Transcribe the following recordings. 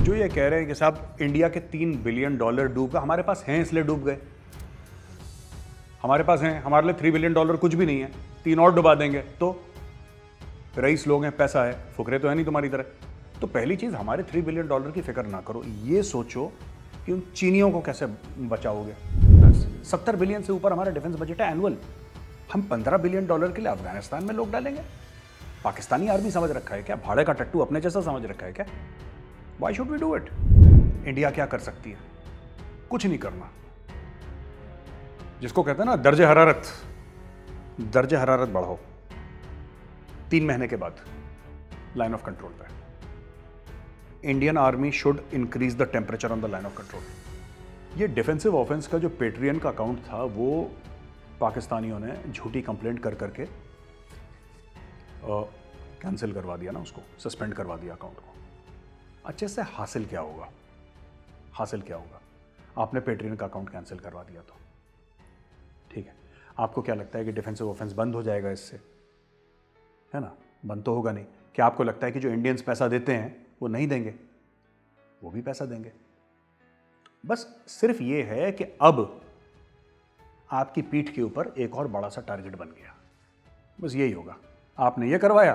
जो ये कह रहे हैं कि साहब इंडिया के $3 बिलियन डूब गए, हमारे पास हैं इसलिए डूब गए। हमारे पास हैं, हमारे लिए $3 बिलियन कुछ भी नहीं है, 3 और डुबा देंगे तो रईस लोग हैं, पैसा है, फुकरे तो है नहीं तुम्हारी तरह। तो पहली चीज हमारे $3 बिलियन की फिक्र ना करो, ये सोचो कि उन चीनियों को कैसे बचाओगे। 70 बिलियन से ऊपर हमारा डिफेंस बजट है एनुअल। हम $15 बिलियन के लिए अफगानिस्तान में लोग डालेंगे। पाकिस्तानी आर्मी समझ रखा है क्या, भाड़े का टट्टू अपने जैसा समझ रखा है क्या? Why should we do it? India क्या कर सकती है? कुछ नहीं करना। जिसको कहते हैं ना दर्जे हरारत बढ़ाओ 3 महीने के बाद लाइन ऑफ कंट्रोल पे। Indian army should increase the temperature on the line of control. ये डिफेंसिव ऑफेंस का जो पेट्रियन का अकाउंट था वो पाकिस्तानियों ने झूठी कंप्लेंट कर करके कैंसिल करवा दिया ना, उसको सस्पेंड करवा दिया अकाउंट को। अच्छे से हासिल क्या होगा? आपने पेट्रियन का अकाउंट कैंसिल करवा दिया तो ठीक है। आपको क्या लगता है कि डिफेंसिव ऑफेंस बंद हो जाएगा इससे? है ना, बंद तो होगा नहीं। क्या आपको लगता है कि जो इंडियंस पैसा देते हैं वो नहीं देंगे? वो भी पैसा देंगे। बस सिर्फ ये है कि अब आपकी पीठ के ऊपर एक और बड़ा सा टारगेट बन गया। बस यही होगा। आपने ये करवाया,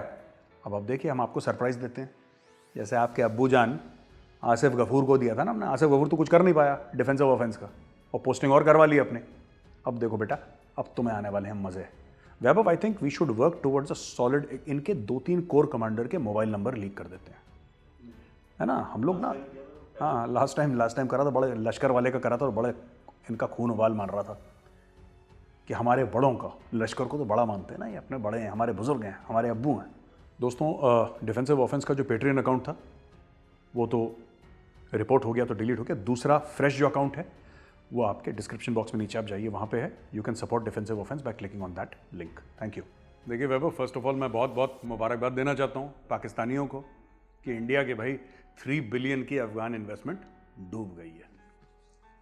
अब देखिए हम आपको सरप्राइज देते हैं। जैसे आपके अब्बू जान आसिफ गफूर को दिया था ना हमने, आसिफ गफूर तो कुछ कर नहीं पाया डिफेंसिव ऑफेंस का और पोस्टिंग और करवा ली अपने। अब देखो बेटा, अब तुम्हें आने वाले हैं मजे। Vaibhav, I think we should work towards a solid. इनके 2-3 कोर कमांडर के मोबाइल नंबर लीक कर देते हैं, है ना। हम लोग ना, हाँ लास्ट टाइम करा था, बड़े लश्कर वाले का करा था और बड़े इनका खून उबाल मान रहा था कि हमारे बड़ों का, लश्कर को तो बड़ा मानते हैं ना, ये अपने बड़े हैं, हमारे बुजुर्ग हैं, हमारे अब्बू हैं। दोस्तों, डिफेंसिव ऑफेंस का जो पेट्रियन अकाउंट था वो तो रिपोर्ट हो गया, तो डिलीट हो गया। दूसरा फ्रेश जो अकाउंट है वो आपके डिस्क्रिप्शन बॉक्स में नीचे आप जाइए, वहाँ पे है। You can support defensive offence by clicking on that link. Thank you. देखिए वैभव, फर्स्ट ऑफ ऑल मैं बहुत बहुत मुबारकबाद देना चाहता हूँ पाकिस्तानियों को कि इंडिया के भाई 3 बिलियन की अफगान इन्वेस्टमेंट डूब गई है।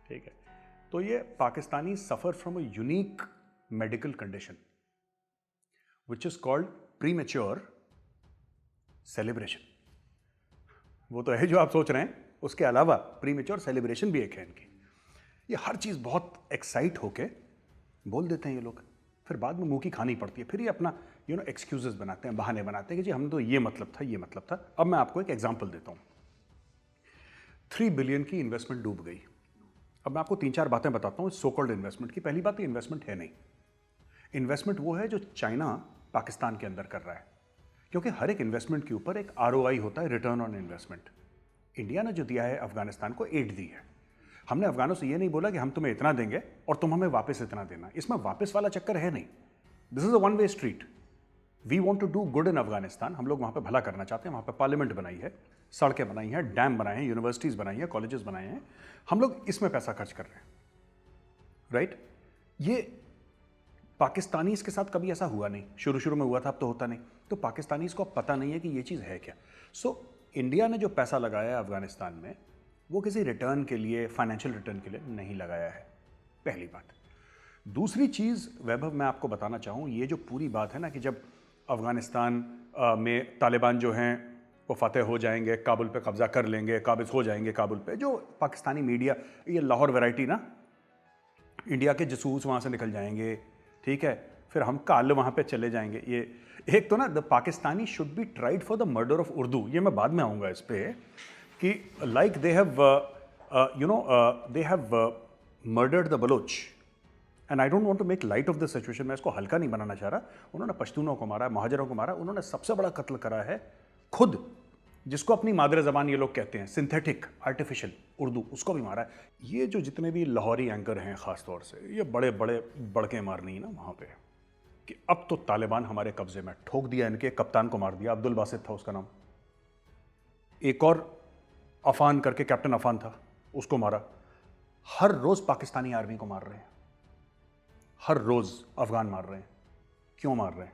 ठीक है, तो ये Pakistani suffer from a unique medical condition which is called premature celebration. वो तो है जो आप सोच रहे हैं, उसके अलावा प्रीमेच्योर सेलिब्रेशन भी एक है इनकी। ये हर चीज़ बहुत एक्साइट होके बोल देते हैं ये लोग, फिर बाद में मुंह की खानी पड़ती है। फिर ये अपना एक्सक्यूजेस बनाते हैं, बहाने बनाते हैं कि जी हमने तो ये मतलब था। अब मैं आपको एक एग्जांपल देता हूँ। 3 बिलियन की इन्वेस्टमेंट डूब गई। अब मैं आपको 3-4 बातें बताता हूँ सो कॉल्ड इन्वेस्टमेंट की। पहली बात, ये इन्वेस्टमेंट है नहीं। इन्वेस्टमेंट वो है जो चाइना पाकिस्तान के अंदर कर रहा है, क्योंकि हर एक इन्वेस्टमेंट के ऊपर एक ROI होता है, रिटर्न ऑन इन्वेस्टमेंट। इंडिया ने जो दिया है अफगानिस्तान को, एड दी है। हमने अफगानों से ये नहीं बोला कि हम तुम्हें इतना देंगे और तुम हमें वापस इतना देना। इसमें वापस वाला चक्कर है नहीं। This is a one way street. We want to do good in Afghanistan. हम लोग वहाँ पे भला करना चाहते हैं। वहाँ पे पार्लियामेंट बनाई है, सड़कें बनाई हैं, डैम बनाए हैं, यूनिवर्सिटीज़ बनाई हैं, कॉलेजेस बनाए हैं। हम लोग इसमें पैसा खर्च कर रहे हैं, राइट? ये पाकिस्तानी के साथ कभी ऐसा हुआ नहीं। शुरू में हुआ था, अब तो होता नहीं। तो पाकिस्तानी को पता नहीं है कि ये चीज़ है क्या। सो इंडिया ने जो पैसा लगाया है अफगानिस्तान में, वो किसी रिटर्न के लिए, फाइनेंशियल रिटर्न के लिए नहीं लगाया है, पहली बात। दूसरी चीज़ वैभव, मैं आपको बताना चाहूँ, ये जो पूरी बात है ना कि जब अफगानिस्तान में तालिबान जो हैं वो फतेह हो जाएंगे, काबुल पे कब्जा कर लेंगे, काबिज हो जाएंगे काबुल पे, जो पाकिस्तानी मीडिया, ये लाहौर वैरायटी ना, इंडिया के जसूस वहाँ से निकल जाएंगे, ठीक है, फिर हम काल वहाँ पे चले जाएंगे। ये एक तो ना, the Pakistani should be tried for the murder of Urdu. ये मैं बाद में आऊँगा इस पर कि like they have murdered the Baloch, and I don't want to make light of this situation. मैं इसको हल्का नहीं बनाना चाह रहा। उन्होंने पश्तूनों को मारा, महाजरों को मारा। उन्होंने सबसे बड़ा कत्ल करा है खुद, जिसको अपनी मादरे ज़बान ये लोग कहते हैं, सिंथेटिक, आर्टिफिशियल उर्दू, उसको भी मारा है। ये जो जितने भी लाहौरी एंकर हैं ख़ास तौर से, ये बड़े बड़े बड़के मारनी है ना वहाँ पे कि अब तो तालिबान हमारे कब्जे में, ठोक दिया इनके कप्तान को मार दिया, अब्दुल बासित था उसका नाम। एक और अफान करके कैप्टन अफान था, उसको मारा। हर रोज़ पाकिस्तानी आर्मी को मार रहे हैं, हर रोज़ अफगान मार रहे हैं। क्यों मार रहे हैं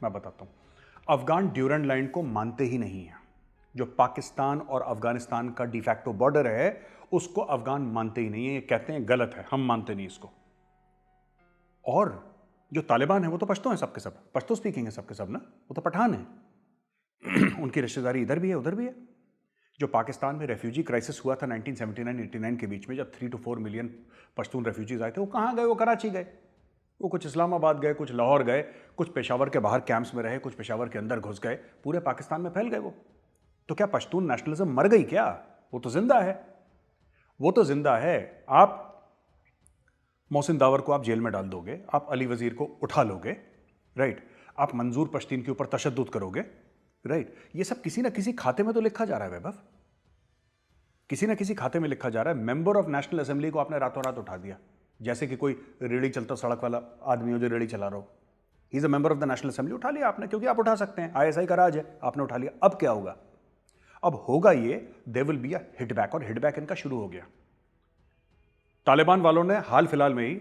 मैं बताता हूँ। अफगान ड्यूरेंड लाइन को मानते ही नहीं है। जो पाकिस्तान और अफगानिस्तान का डिफैक्टो बॉर्डर है, उसको अफगान मानते ही नहीं है। ये कहते हैं गलत है, हम मानते नहीं इसको। और जो तालिबान है वो तो पश्तो हैं सबके सब, पश्तो स्पीकिंग है सबके सब ना, वो तो पठान है। उनकी रिश्तेदारी इधर भी है उधर भी है। जो पाकिस्तान में रेफ्यूजी क्राइसिस हुआ था 1979-89 के बीच में, जब 3 to 4 मिलियन पश्तून रेफ्यूजीज आए थे, वो कहाँ गए? वो कराची गए, वो कुछ इस्लामाबाद गए, कुछ लाहौर गए, कुछ पेशावर के बाहर कैंप्स में रहे, कुछ पेशावर के अंदर घुस गए, पूरे पाकिस्तान में फैल गए वो। तो क्या पश्तून नेशनलिज्म मर गई क्या? वो तो जिंदा है, वो तो जिंदा है। आप मोहसिन दावर को आप जेल में डाल दोगे, आप अली वजीर को उठा लोगे, राइट, आप मंजूर पश्तीन के ऊपर तशद्दुद करोगे, राइट, ये सब किसी ना किसी खाते में तो लिखा जा रहा है वैभव, किसी ना किसी खाते में लिखा जा रहा है। मेंबर ऑफ नेशनल असेंबली को आपने रातों रात उठा दिया, जैसे कि कोई रेडी चलता सड़क वाला आदमी हो जो रेडी चला रहा हो। He is a member of the national assembly, उठा लिया आपने, क्योंकि आप उठा सकते हैं, आईएसआई का राज है, आपने उठा लिया। अब क्या होगा? अब होगा ये, दे विल बी अ हिटबैक, और हिटबैक इनका शुरू हो गया। तालिबान वालों ने हाल फिलहाल में ही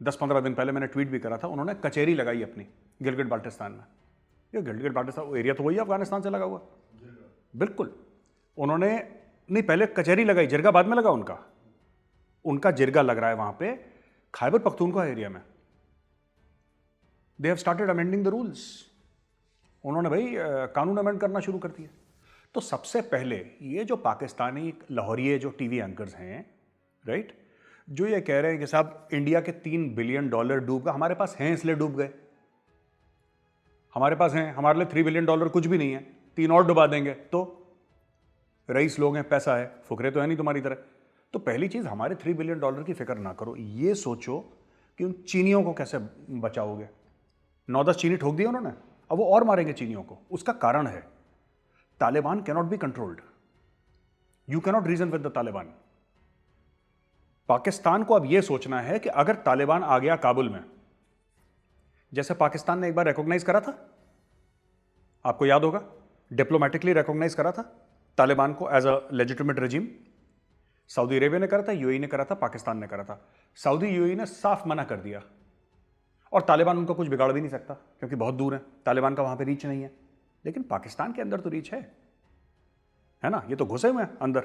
10-15 दिन पहले, मैंने ट्वीट भी करा था, उन्होंने कचहरी लगाई अपनी गिलगित बाल्टिस्तान में। ये गिलगित बाल्टिस्तान एरिया तो वही है अफगानिस्तान से लगा हुआ, बिल्कुल। उन्होंने नहीं, पहले कचहरी लगाई, जिरगा बाद में लगा उनका जिरगा लग रहा है वहां पे खैबर पख्तूनख्वा एरिया में। They have started amending the rules, उन्होंने भाई कानून अमेंड करना शुरू कर दिया। तो सबसे पहले ये जो पाकिस्तानी लाहौरिये जो टीवी एंकर्स हैं, राइट, जो ये कह रहे हैं कि साहब इंडिया के $3 बिलियन डूब गए, हमारे पास हैं इसलिए डूब गए, हमारे पास हैं, हमारे लिए $3 बिलियन कुछ भी नहीं है, 3 और डुबा देंगे, तो रईस लोग हैं, पैसा है, फुकरे तो है नहीं तुम्हारी तरह। तो पहली चीज, हमारे $3 बिलियन की फिक्र ना करो, ये सोचो कि उन चीनियों को कैसे बचाओगे। 9-10 चीनी ठोक दिए उन्होंने, अब वो और मारेंगे चीनियों को। उसका कारण है Taliban cannot be controlled, you cannot reason with the Taliban. Pakistan को अब यह सोचना है कि अगर तालिबान आ गया काबुल में, जैसे पाकिस्तान ने एक बार रिकॉग्नाइज करा था, आपको याद होगा, डिप्लोमेटिकली रिकॉग्नाइज करा था तालिबान को as a legitimate regime. Saudi Arabia ने करा था, यूएई ने करा था, पाकिस्तान ने करा था। सऊदी यूएई ने साफ मना कर दिया, और तालिबान उनको कुछ बिगाड़ भी नहीं सकता, क्योंकि बहुत दूर है, तालिबान का वहां पे रीच नहीं है। लेकिन पाकिस्तान के अंदर तो रीच है ना, ये तो घुसे हुए हैं अंदर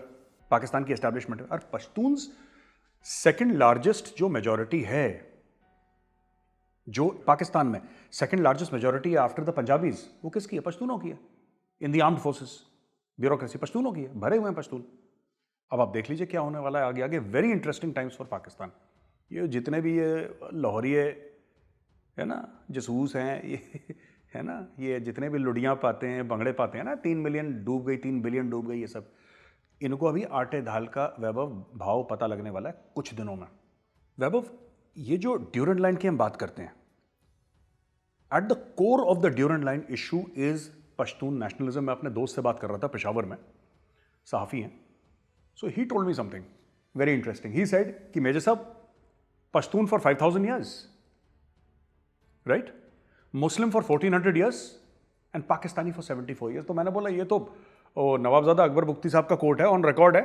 पाकिस्तान की एस्टैब्लिशमेंट में। और पश्तून्स सेकंड लार्जेस्ट जो मेजॉरिटी है, जो पाकिस्तान में सेकंड लार्जेस्ट मेजॉरिटी है आफ्टर द पंजाबीज, वो किसकी है? पश्तूनों की है। In the armed forces, bureaucracy पश्तूनों की है, भरे हुए हैं पश्तून। अब आप देख लीजिए क्या होने वाला है आगे आगे। Very interesting times for Pakistan. ये जितने भी ये लाहौरिये है ना, जसूस हैं, ये है ना, ये जितने भी लुडियाँ पाते हैं, बंगड़े पाते हैं ना, 3 मिलियन डूब गई, 3 बिलियन डूब गई, ये सब, इनको अभी आटे दाल का वैभव भाव पता लगने वाला है कुछ दिनों में। वैभव, ये जो ड्यूरेंट लाइन की हम बात करते हैं, at the core of the Durand line issue is Pashtun nationalism. मैं अपने दोस्त से बात कर रहा था पेशावर में, सहाफ़ी हैं, so he told me something very interesting. He said कि मेजर साहब, Pashtun for 5000 years, right, Muslim for 1400 years and Pakistani for 74 years. तो मैंने बोला ये तो नवाबजादा अकबर बुख्ती साहब का कोट है, ऑन रिकॉर्ड है,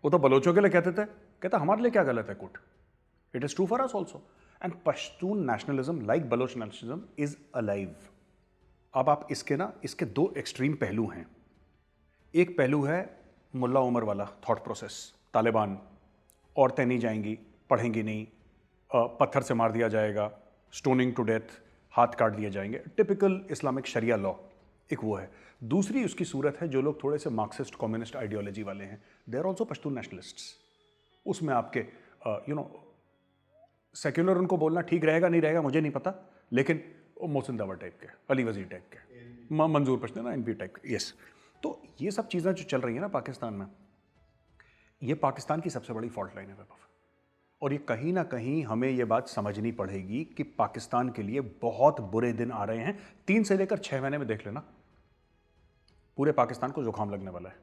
वो तो बलोचों के लिए कहते थे, कहता हमारे लिए क्या गलत है quote, it is true for us also. And Pashtun nationalism like Baloch nationalism is alive. अब आप इसके 2 एक्सट्रीम पहलू हैं। एक पहलू है मुल्ला उमर वाला थॉट प्रोसेस, तालिबान, औरतें नहीं जाएंगी, पढ़ेंगी नहीं, पत्थर से मार दिया जाएगा, स्टोनिंग टू डेथ, हाथ काट दिए जाएंगे, टिपिकल इस्लामिक शरिया लॉ, एक वो है। दूसरी उसकी सूरत है जो लोग थोड़े से मार्क्सिस्ट कम्युनिस्ट आइडियोलॉजी वाले हैं, they are also Pashtun nationalists. उसमें आपके सेक्युलर उनको बोलना ठीक रहेगा नहीं रहेगा मुझे नहीं पता, लेकिन मोहसिन दावर टाइप के, अली वजीर टाइप के, मंजूर पश्तून ना, एनपी टाइप के, यस। तो ये सब चीज़ें जो चल रही है ना पाकिस्तान में, ये पाकिस्तान की सबसे बड़ी फॉल्ट लाइन है वैभव। और ये कहीं ना कहीं हमें ये बात समझनी पड़ेगी कि पाकिस्तान के लिए बहुत बुरे दिन आ रहे हैं। 3 से लेकर 6 महीने में देख लेना, पूरे पाकिस्तान को जुकाम लगने वाला है,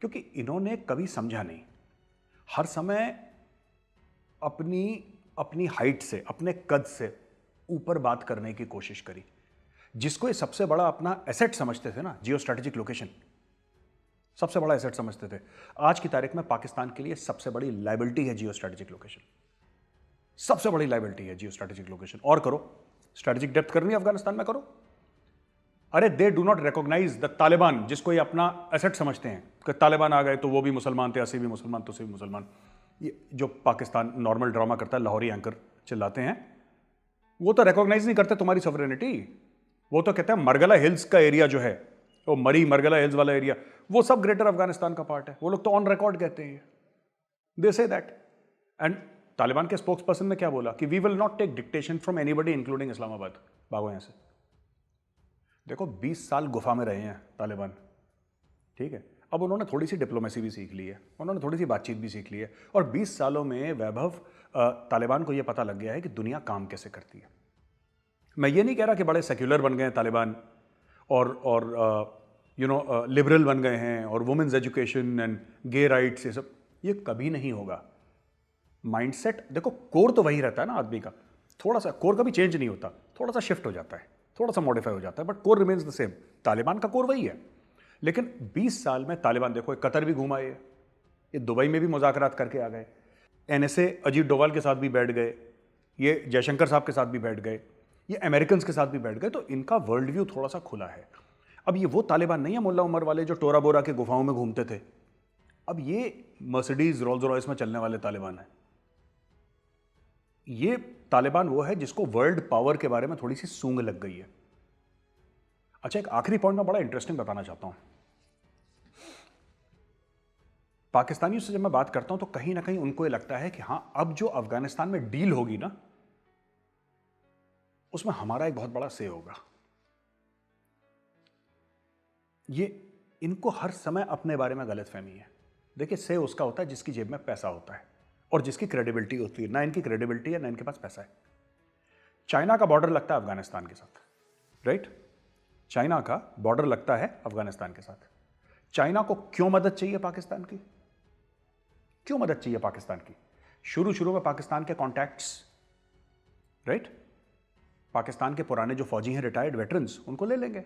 क्योंकि इन्होंने कभी समझा नहीं, हर समय अपनी हाइट से, अपने कद से ऊपर बात करने की कोशिश करी। जिसको ये सबसे बड़ा अपना एसेट समझते थे ना, जियो स्ट्रेटेजिक लोकेशन, सबसे बड़ा एसेट समझते थे, आज की तारीख में पाकिस्तान के लिए सबसे बड़ी लायबिलिटी है जियो स्ट्रेटेजिक लोकेशन, सबसे बड़ी लायबिलिटी है जियो स्ट्रेटेजिक लोकेशन। और करो, स्ट्रेटेजिक डेप्थ करनी है अफगानिस्तान में, करो। अरे they do not recognise the Taliban, जिसको ये अपना एसेट समझते हैं कि तालिबान आ गए तो वो भी मुसलमान थे, असी भी मुसलमान तो सभी मुसलमान। ये जो पाकिस्तान नॉर्मल ड्रामा करता है, लाहौरी एंकर चिल्लाते हैं, वो तो रिकॉग्नाइज नहीं करते तुम्हारी सॉवरेनिटी। वो तो कहते हैं मरगला हिल्स का एरिया जो है, वो मरी मरगला हिल्स वाला एरिया, वो सब ग्रेटर अफगानिस्तान का पार्ट है। वो लोग तो ऑन रिकॉर्ड कहते हैं, दे से दैट। एंड तालिबान के स्पोक्स पर्सन ने क्या बोला कि we will not take dictation from anybody including Islamabad. भागो यहां से। देखो 20 साल गुफा में रहे हैं तालिबान, ठीक है। अब उन्होंने थोड़ी सी डिप्लोमेसी भी सीख ली है, उन्होंने थोड़ी सी बातचीत भी सीख ली है, और 20 सालों में वैभव तालिबान को यह पता लग गया है कि दुनिया काम कैसे करती है। मैं ये नहीं कह रहा कि बड़े सेक्युलर बन गए हैं तालिबान और लिबरल बन गए हैं और women's education and gay rights, ये सब, ये कभी नहीं होगा। माइंडसेट देखो, कोर तो वही रहता है ना आदमी का, थोड़ा सा कोर कभी चेंज नहीं होता, थोड़ा सा शिफ्ट हो जाता है, थोड़ा सा मॉडिफाई हो जाता है, but core remains the same. Taliban का कोर वही है। लेकिन 20 साल में तालिबान देखो, कतर भी घुमा ये दुबई में भी मुज़ाकरात करके आ गए, एनएसए अजीत डोवाल के साथ भी बैठ गए, ये जयशंकर साहब के साथ भी बैठ गए, ये अमेरिकन के साथ भी बैठ गए, तो इनका वर्ल्ड व्यू थोड़ा सा खुला है। अब ये वो तालिबान नहीं है मुल्ला उमर वाले जो टोरा बोरा के गुफाओं में घूमते थे, अब ये मर्सिडीज रोल्स रॉयस में चलने वाले तालिबान है। ये तालिबान वो है जिसको वर्ल्ड पावर के बारे में थोड़ी सी सूंग लग गई है। अच्छा, एक आखिरी पॉइंट मैं बड़ा इंटरेस्टिंग बताना चाहता हूं। पाकिस्तानियों से जब मैं बात करता हूं तो कहीं ना कहीं उनको ये लगता है कि हां, अब जो अफगानिस्तान में डील होगी ना, उसमें हमारा एक बहुत बड़ा से होगा। ये इनको हर समय अपने बारे में गलतफहमी है। देखिए, से उसका होता है जिसकी जेब में पैसा होता है और जिसकी क्रेडिबिलिटी होती है। ना इनकी क्रेडिबिलिटी है, ना इनके पास पैसा है। चाइना का बॉर्डर लगता है अफगानिस्तान के साथ, राइट? चाइना का बॉर्डर लगता है अफगानिस्तान के साथ। चाइना को क्यों मदद चाहिए पाकिस्तान की? क्यों मदद चाहिए पाकिस्तान की? शुरू में पाकिस्तान के कॉन्टैक्ट्स, राइट? पाकिस्तान के पुराने जो फौजी हैं, रिटायर्ड वेटरन्स, उनको ले लेंगे,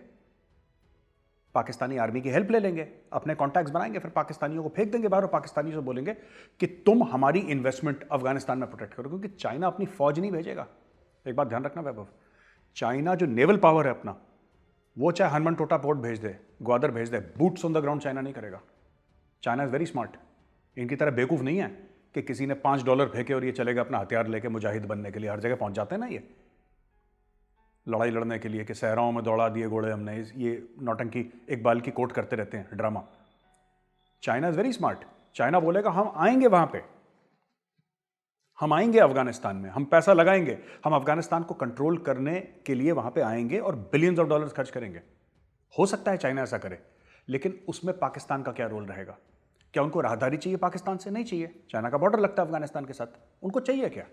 पाकिस्तानी आर्मी की हेल्प ले लेंगे, अपने कॉन्टैक्ट्स बनाएंगे, फिर पाकिस्तानियों को फेंक देंगे बाहर और पाकिस्तानियों से बोलेंगे कि तुम हमारी इन्वेस्टमेंट अफगानिस्तान में प्रोटेक्ट करो। क्योंकि चाइना अपनी फौज नहीं भेजेगा। एक बात ध्यान रखना वैभव, चाइना जो नेवल पावर है अपना, वो चाहे हनुमान टोटा पोर्ट भेज दे, ग्वादर भेज दे, boots on the ground China नहीं करेगा। China is very smart. इनकी तरह बेवकूफ नहीं है कि किसी ने $5 फेंके और ये चलेगा अपना हथियार लेके मुजाहिद बनने के लिए। हर जगह पहुंच जाते हैं ना ये लड़ाई लड़ने के लिए कि सहराओं में दौड़ा दिए घोड़े हमने, ये नौटंकी इकबाल की कोट करते रहते हैं, drama. China is very smart. China बोलेगा हम आएंगे वहां पे, हम आएंगे अफगानिस्तान में, हम पैसा लगाएंगे, हम अफगानिस्तान को कंट्रोल करने के लिए वहां पे आएंगे और बिलियंस ऑफ डॉलर्स खर्च करेंगे। हो सकता है चाइना ऐसा करे, लेकिन उसमें पाकिस्तान का क्या रोल रहेगा? क्या उनको राहदारी चाहिए पाकिस्तान से? नहीं चाहिए। चाइना का बॉर्डर लगता है अफगानिस्तान के साथ, उनको चाहिए क्या?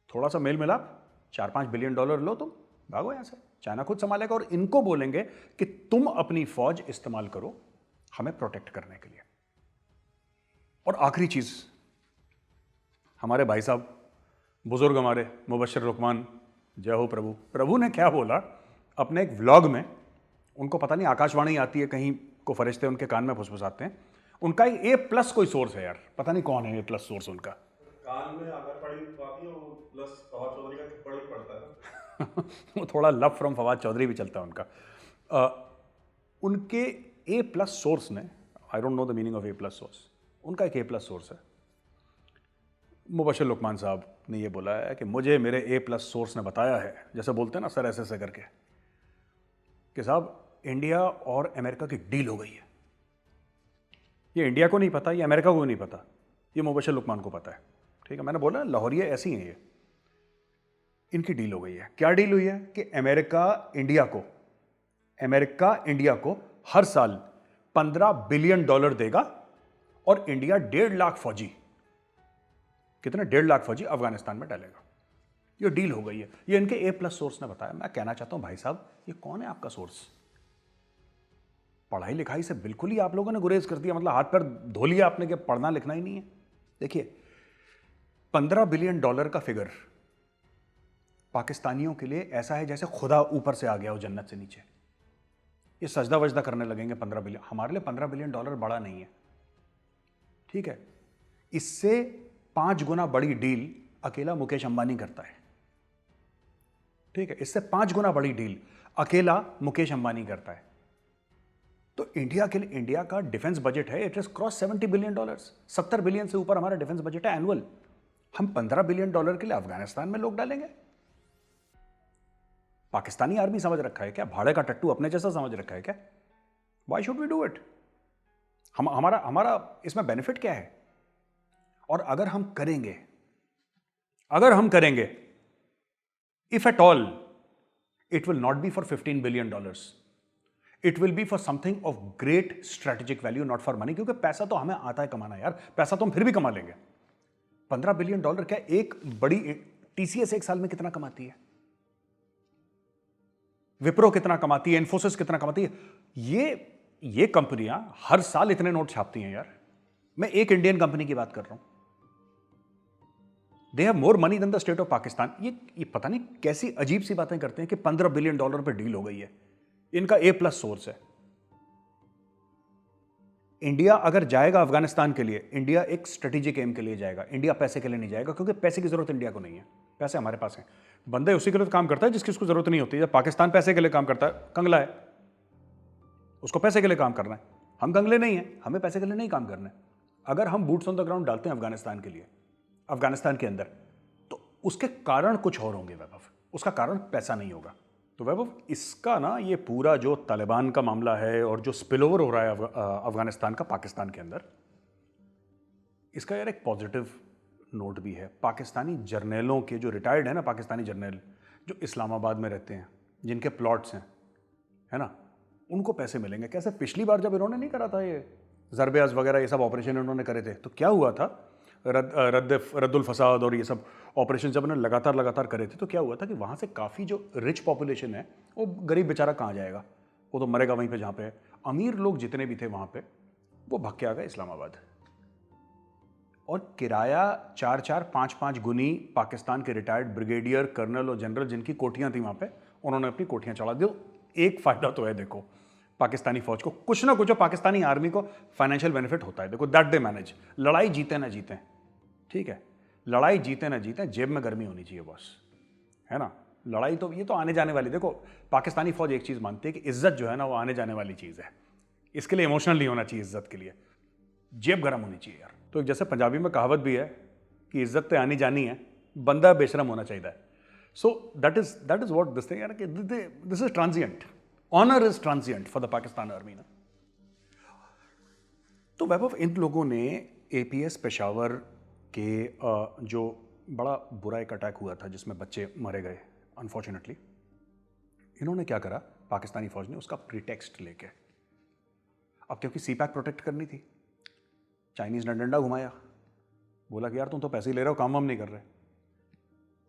थोड़ा सा मेल मिलाप, $4-5 बिलियन लो, तुम भागो यहां से। चाइना खुद संभालेगा और इनको बोलेंगे कि तुम अपनी फौज इस्तेमाल करो हमें प्रोटेक्ट करने के लिए। और आखिरी चीज, हमारे भाई साहब बुजुर्ग, हमारे मुबश्शिर लुकमान, जय हो प्रभु, प्रभु ने क्या बोला अपने एक व्लॉग में? उनको पता नहीं आकाशवाणी आती है कहीं को, फरिश्ते उनके कान में फुसफुसाते हैं। उनका A+ कोई सोर्स है यार, पता नहीं कौन है A+ सोर्स उनका। कान में अगर पड़ी बात है वो प्लस फवाद चौधरी का पड़ी पड़ता है वो थोड़ा लव फ्रॉम फवाद चौधरी भी चलता है उनका। उनके A+ सोर्स ने, I don't know the meaning of A+ source, उनका एक A+ सोर्स है। मुबश्शिर लुकमान साहब ने ये बोला है कि मुझे मेरे A+ सोर्स ने बताया है, जैसे बोलते हैं ना सर ऐसे करके, कि साहब इंडिया और अमेरिका की डील हो गई है। ये इंडिया को नहीं पता, ये अमेरिका को नहीं पता, ये मुबश्शिर लुकमान को पता है, ठीक है। मैंने बोला लाहौरिया ऐसी हैं ये, इनकी डील हो गई है। क्या डील हुई है? कि अमेरिका इंडिया को हर साल $15 बिलियन देगा और इंडिया 1.5 लाख फौजी, कितने 1.5 लाख फौजी अफगानिस्तान में डालेगा। ये डील हो गई है, ये इनके A+ सोर्स ने बताया। मैं कहना चाहता हूं भाई साहब, ये कौन है आपका सोर्स? पढ़ाई लिखाई से बिल्कुल ही आप लोगों ने गुरेज कर दिया, मतलब हाथ पैर धो लिया आपने कि पढ़ना लिखना ही नहीं है। देखिए, $15 बिलियन का फिगर पाकिस्तानियों के लिए ऐसा है जैसे खुदा ऊपर से आ गया हो जन्नत से नीचे। ये सजदा वजदा करने लगेंगे 15 बिलियन। हमारे लिए $15 बिलियन बड़ा नहीं है, ठीक है। इससे 5 गुना बड़ी डील अकेला मुकेश अंबानी करता है, ठीक है। इससे 5 गुना बड़ी डील अकेला मुकेश अंबानी करता है। तो इंडिया के लिए, इंडिया का डिफेंस बजट है, it is cross $70 billion, 70 billion से ऊपर हमारा डिफेंस बजट है एनुअल। हम $15 बिलियन के लिए अफगानिस्तान में लोग डालेंगे? पाकिस्तानी आर्मी समझ रखा है क्या? भाड़े का टट्टू अपने जैसा समझ रखा है क्या? Why should we do it? हमारा हमारा इसमें बेनिफिट क्या है? और अगर हम करेंगे, if at all, it will not be for $15 billion, it will be for something of great strategic value, not for money, क्योंकि पैसा तो हमें आता है कमाना यार, पैसा तो हम फिर भी कमा लेंगे। $15 बिलियन क्या एक बड़ी टीसीएस एक साल में कितना कमाती है, विप्रो कितना कमाती है, इन्फोसिस कितना कमाती है? ये कंपनियां हर साल इतने नोट छापती हैं यार। मैं एक इंडियन कंपनी की बात कर रहा हूं। They have more money than the state of Pakistan. ये पता नहीं कैसी अजीब सी बातें करते हैं कि $15 बिलियन पे डील हो गई है, इनका A+ सोर्स है। इंडिया अगर जाएगा अफगानिस्तान के लिए, इंडिया एक स्ट्रेटेजिक एम के लिए जाएगा, इंडिया पैसे के लिए नहीं जाएगा, क्योंकि पैसे की जरूरत इंडिया को नहीं है, पैसे हमारे पास हैं। बंदे उसी के लिए काम करता है जिसकी उसको जरूरत नहीं होती। जब पाकिस्तान पैसे के लिए काम करता है, कंगला है, उसको पैसे के लिए काम करना है। हम कंगले नहीं हैं, हमें पैसे के लिए नहीं काम करना है। अगर हम बूट्स ऑन द ग्राउंड डालते हैं अफगानिस्तान के लिए, अफगानिस्तान के अंदर, तो उसके कारण कुछ और होंगे वैभव, उसका कारण पैसा नहीं होगा। तो वैभव, इसका ना ये पूरा जो तालिबान का मामला है और जो स्पिल ओवर हो रहा है अफगानिस्तान का पाकिस्तान के अंदर, इसका यार एक पॉजिटिव नोट भी है। पाकिस्तानी जर्नैलों के जो रिटायर्ड है ना, पाकिस्तानी जर्नैल जो इस्लामाबाद में रहते हैं, जिनके प्लॉट्स हैं, है ना, उनको पैसे मिलेंगे। कैसे पिछली बार जब इन्होंने नहीं करा था ये ज़रबेज़ वगैरह, ये सब ऑपरेशन इन्होंने करे थे, तो क्या हुआ था, रद्दुल फसाद और ये सब ऑपरेशन जब इन्होंने लगातार करे थे, तो क्या हुआ था कि वहाँ से काफ़ी जो रिच पॉपुलेशन है, वो गरीब बेचारा कहाँ जाएगा, वो तो मरेगा वहीं पे जहाँ पे है। अमीर लोग जितने भी थे वहाँ पे, वो भाग के आ गए इस्लामाबाद, और किराया 4-4, 5-5 गुनी पाकिस्तान के रिटायर्ड ब्रिगेडियर, कर्नल और जनरल जिनकी कोठियाँ थी वहाँ पे, उन्होंने अपनी कोठियाँ चढ़ा दी। एक फ़ायदा तो है, देखो पाकिस्तानी फौज को कुछ ना कुछ, पाकिस्तानी आर्मी को फाइनेंशियल बेनिफिट होता है। देखो दैट दे मैनेज। लड़ाई जीते ना जीते, ठीक है, लड़ाई जीते ना जीते, जेब में गर्मी होनी चाहिए बॉस, है ना। लड़ाई तो ये तो आने जाने वाली, देखो पाकिस्तानी फौज एक चीज़ मानती है कि इज्जत जो है ना, वो आने जाने वाली चीज़ है। इसके लिए इमोशनल नहीं होना चाहिए, इज्जत के लिए जेब गर्म होनी चाहिए यार। तो जैसे पंजाबी में कहावत भी है कि इज्जत तो आनी जानी है, बंदा बेशरम होना चाहिए। So that is what this thing यार, this is transient, honour is transient for the Pakistan army ना। तो वैभव, इन लोगों ने APS पेशावर के जो बड़ा बुरा एक अटैक हुआ था जिसमें बच्चे मारे गए अनफॉर्चुनेटली, इन्होंने क्या करा, पाकिस्तानी फौज ने उसका प्रीटेक्स्ट लेके, अब क्योंकि CPAC प्रोटेक्ट करनी थी, चाइनीज ने डंडा घुमाया, बोला कि यार तुम तो पैसे ही ले रहे हो, काम वाम नहीं कर रहे,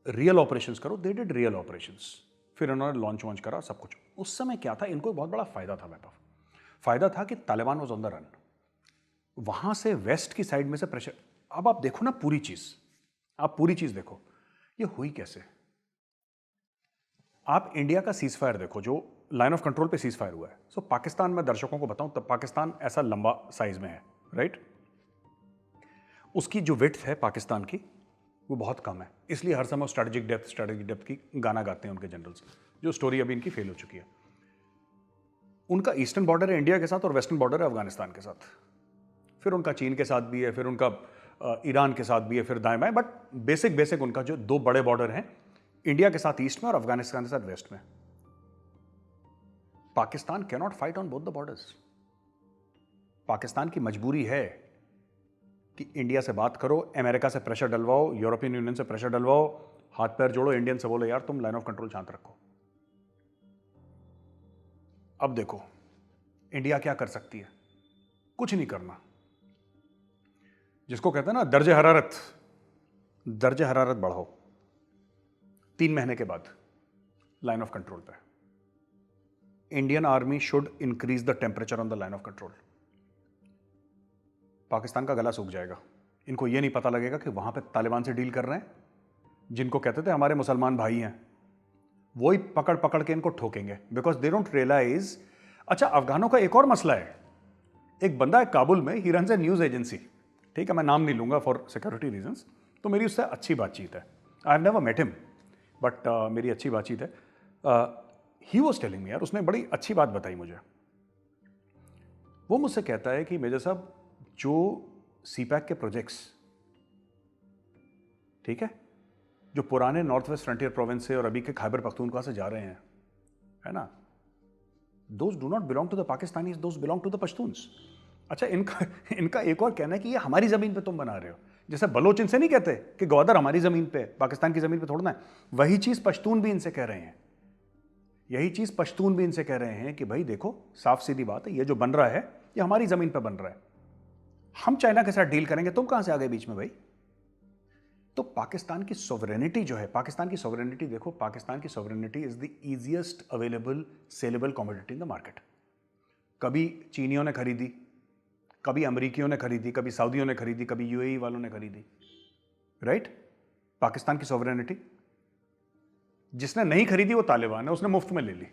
रियल ऑपरेशंस करो। दे डिड रियल ऑपरेशंस, फिर इन्होंने लॉन्च वॉन्च करा सब कुछ। उस समय क्या था, इनको बहुत बड़ा फायदा था वैभव, फायदा था कि Taliban was on the run, वहां से वेस्ट की साइड में से प्रेशर। अब आप देखो ना पूरी चीज, आप पूरी चीज देखो, ये हुई कैसे। आप इंडिया का सीज फायर देखो, जो लाइन ऑफ कंट्रोल पे सीज फायर हुआ है। सो पाकिस्तान में दर्शकों को बताऊं, तब पाकिस्तान ऐसा लंबा साइज में है, राइट। उसकी जो विड्थ है पाकिस्तान की, वो बहुत कम है, इसलिए हर समय स्ट्रेटेजिक डेप्थ की गाना गाते हैं उनके जनरल्स, जो स्टोरी अभी इनकी फेल हो चुकी है। उनका ईस्टर्न बॉर्डर है इंडिया के साथ और वेस्टर्न बॉर्डर है अफगानिस्तान के साथ, फिर उनका चीन के साथ भी है, फिर उनका ईरान के साथ भी है, फिर दाएं बाएं, बट बेसिक उनका जो 2 बड़े बॉर्डर हैं, इंडिया के साथ ईस्ट में और अफगानिस्तान के साथ वेस्ट में। Pakistan can not fight on both the borders. Pakistan की मजबूरी है कि इंडिया से बात करो, अमेरिका से प्रेशर डलवाओ, यूरोपियन यूनियन से प्रेशर डलवाओ, हाथ पैर जोड़ो, इंडियन से बोलो यार तुम लाइन ऑफ कंट्रोल शांत रखो। अब देखो इंडिया क्या कर सकती है, कुछ नहीं करना। जिसको कहते हैं ना दर्जे हरारत बढ़ाओ 3 महीने के बाद लाइन ऑफ कंट्रोल पे। Indian army should increase the temperature on the line of control. Pakistan का गला सूख जाएगा, इनको ये नहीं पता लगेगा कि वहां पे तालिबान से डील कर रहे हैं, जिनको कहते थे हमारे मुसलमान भाई हैं, वही पकड़ के इनको ठोकेंगे, बिकॉज दे डोंट रियलाइज। अच्छा, अफगानों का एक और मसला है, एक बंदा है काबुल में, he runs A news agency, ठीक है, मैं नाम नहीं लूंगा फॉर सिक्योरिटी रीजंस, तो मेरी उससे अच्छी बातचीत है। I have never met him, but मेरी अच्छी बातचीत है। ही वॉज टेलिंग मी, यार उसने बड़ी अच्छी बात बताई मुझे। वो मुझसे कहता है कि मेजर साहब, जो CPAC के प्रोजेक्ट्स, ठीक है, जो पुराने नॉर्थ वेस्ट फ्रंटियर प्रोविंस से और अभी के खैबर पख्तूनख्वा से जा रहे हैं, है ना, those do not belong to the Pakistanis, those belong to the Pashtuns. अच्छा, इनका इनका एक और कहना है कि ये हमारी ज़मीन पे तुम बना रहे हो। जैसे बलोच इनसे नहीं कहते कि ग्वादर हमारी ज़मीन पे, पाकिस्तान की ज़मीन पे थोड़ा ना है। वही चीज़ पश्तून भी इनसे कह रहे हैं, यही चीज़ पश्तून भी इनसे कह रहे हैं कि भाई देखो, साफ सीधी बात है, ये जो बन रहा है ये हमारी ज़मीन पे बन रहा है, हम चाइना के साथ डील करेंगे, तुम कहाँ से आ गए बीच में भाई। तो पाकिस्तान की सोवरेनिटी जो है, पाकिस्तान की सोवरेनिटी देखो, पाकिस्तान की sovereignty is the easiest available saleable commodity in the market. कभी चीनियों ने खरीदी, कभी अमरीकियों ने खरीदी, कभी सऊदियों ने खरीदी, कभी यूएई वालों ने खरीदी, राइट। पाकिस्तान की सोवरेनिटी जिसने नहीं खरीदी वो तालिबान है, उसने मुफ्त में ले ली।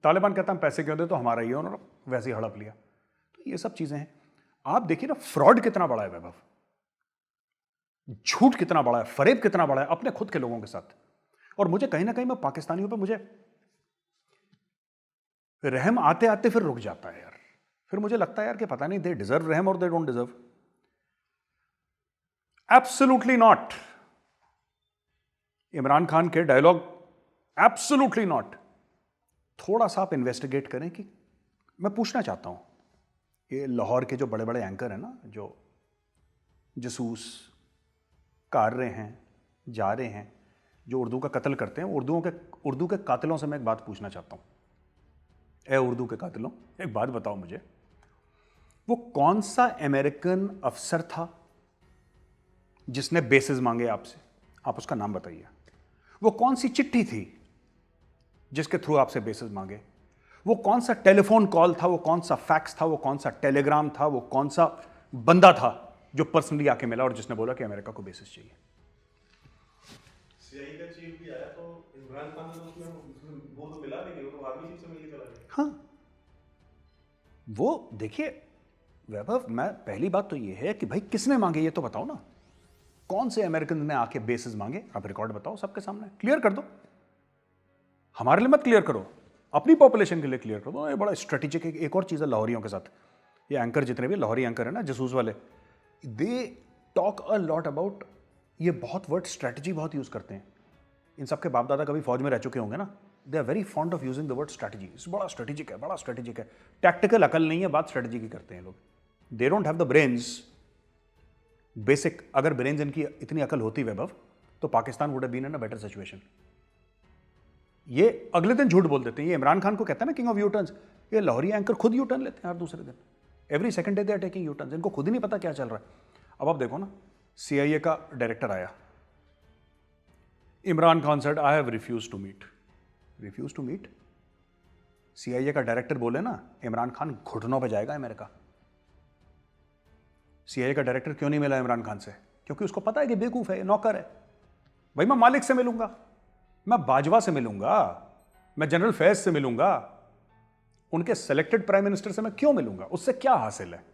तालिबान कहता हम पैसे क्यों दे, तो हमारा ही है, उन्होंने वैसे ही हड़प लिया। तो ये सब चीजें हैं। आप देखिए ना, फ्रॉड कितना बड़ा है वैभव, झूठ कितना बड़ा है, फरेब कितना बड़ा है अपने खुद के लोगों के साथ। और मुझे कहीं ना कहीं, मैं पाकिस्तानियों पे मुझे रहम आते आते फिर रुक जाता है यार। फिर मुझे लगता है यार कि पता नहीं दे डिजर्व रहम और they don't deserve. Absolutely not. Imran Khan के डायलॉग एब्सोल्युटली नॉट। थोड़ा सा आप इन्वेस्टिगेट करें कि मैं पूछना चाहता हूं, ये लाहौर के जो बड़े बड़े एंकर हैं ना, जो जसूस कार रहे हैं, जा रहे हैं, जो उर्दू का कत्ल करते हैं, उर्दू के कातिलों से मैं एक बात पूछना चाहता हूं। ए उर्दू के कातिलों, एक बात बताओ मुझे, वो कौन सा अमेरिकन अफसर था जिसने बेसिस मांगे आपसे? आप उसका नाम बताइए। वो कौन सी चिट्ठी थी जिसके थ्रू आपसे बेसिस मांगे? वो कौन सा टेलीफोन कॉल था, वो कौन सा फैक्स था, वो कौन सा टेलीग्राम था, वो कौन सा बंदा था जो पर्सनली आके मिला और जिसने बोला कि अमेरिका को बेसिस चाहिए? सीआईए का चीफ भी आया तो इमरान खान ने उसमें वो तो मिला नहीं, वो तो आर्मी चीफ से मिलके चला गया। हाँ, वो देखिए वैभव, मैं पहली बात तो ये है कि भाई किसने मांगे ये तो बताओ ना। कौन से अमेरिकन ने आके बेसिस मांगे? आप रिकॉर्ड बताओ, सबके सामने क्लियर कर दो। हमारे लिए मत क्लियर करो, अपनी पॉपुलेशन के लिए क्लियर कर दो। ये बड़ा स्ट्रेटेजिक एक और चीज़ है लाहौरियों के साथ। ये एंकर जितने भी लाहौरी एंकर है ना, जसूस वाले, they talk a lot about, ये बहुत वर्ड स्ट्रेटजी बहुत यूज़ करते हैं। इन सबके बाप दादा कभी फौज में रह चुके होंगे ना, they are very fond of using the word strategy. बड़ा स्ट्रेटेजिक है, बड़ा स्ट्रेटेजिक है। टैक्टिकल अकल नहीं है, बात स्ट्रेटजी की करते हैं लोग। They don't have the brains basic. अगर ब्रेन्स इनकी इतनी अकल होती वैभव, तो Pakistan would have been in a better situation. ये अगले दिन झूठ बोल देते हैं। ये इमरान खान को कहता है ना किंग ऑफ यू टर्न्स, ये लाहौरी एंकर खुद यू टर्न लेते हैं हर दूसरे दिन। Every second day they are taking U turns. इनको खुद ही नहीं पता क्या चल रहा है। अब आप देखो ना, सीआईए का डायरेक्टर आया, Imran Khan said I have refuse to meet. Refuse to meet? CIA का डायरेक्टर बोले ना, इमरान खान घुटनों पे जाएगा अमेरिका। सीआईए का डायरेक्टर क्यों नहीं मिला इमरान खान से? क्योंकि उसको पता है कि बेवकूफ है, नौकर है। भाई मैं मालिक से मिलूंगा, मैं बाजवा से मिलूंगा, मैं जनरल फैज से मिलूंगा, उनके सेलेक्टेड प्राइम मिनिस्टर से मैं क्यों मिलूंगा? उससे क्या हासिल है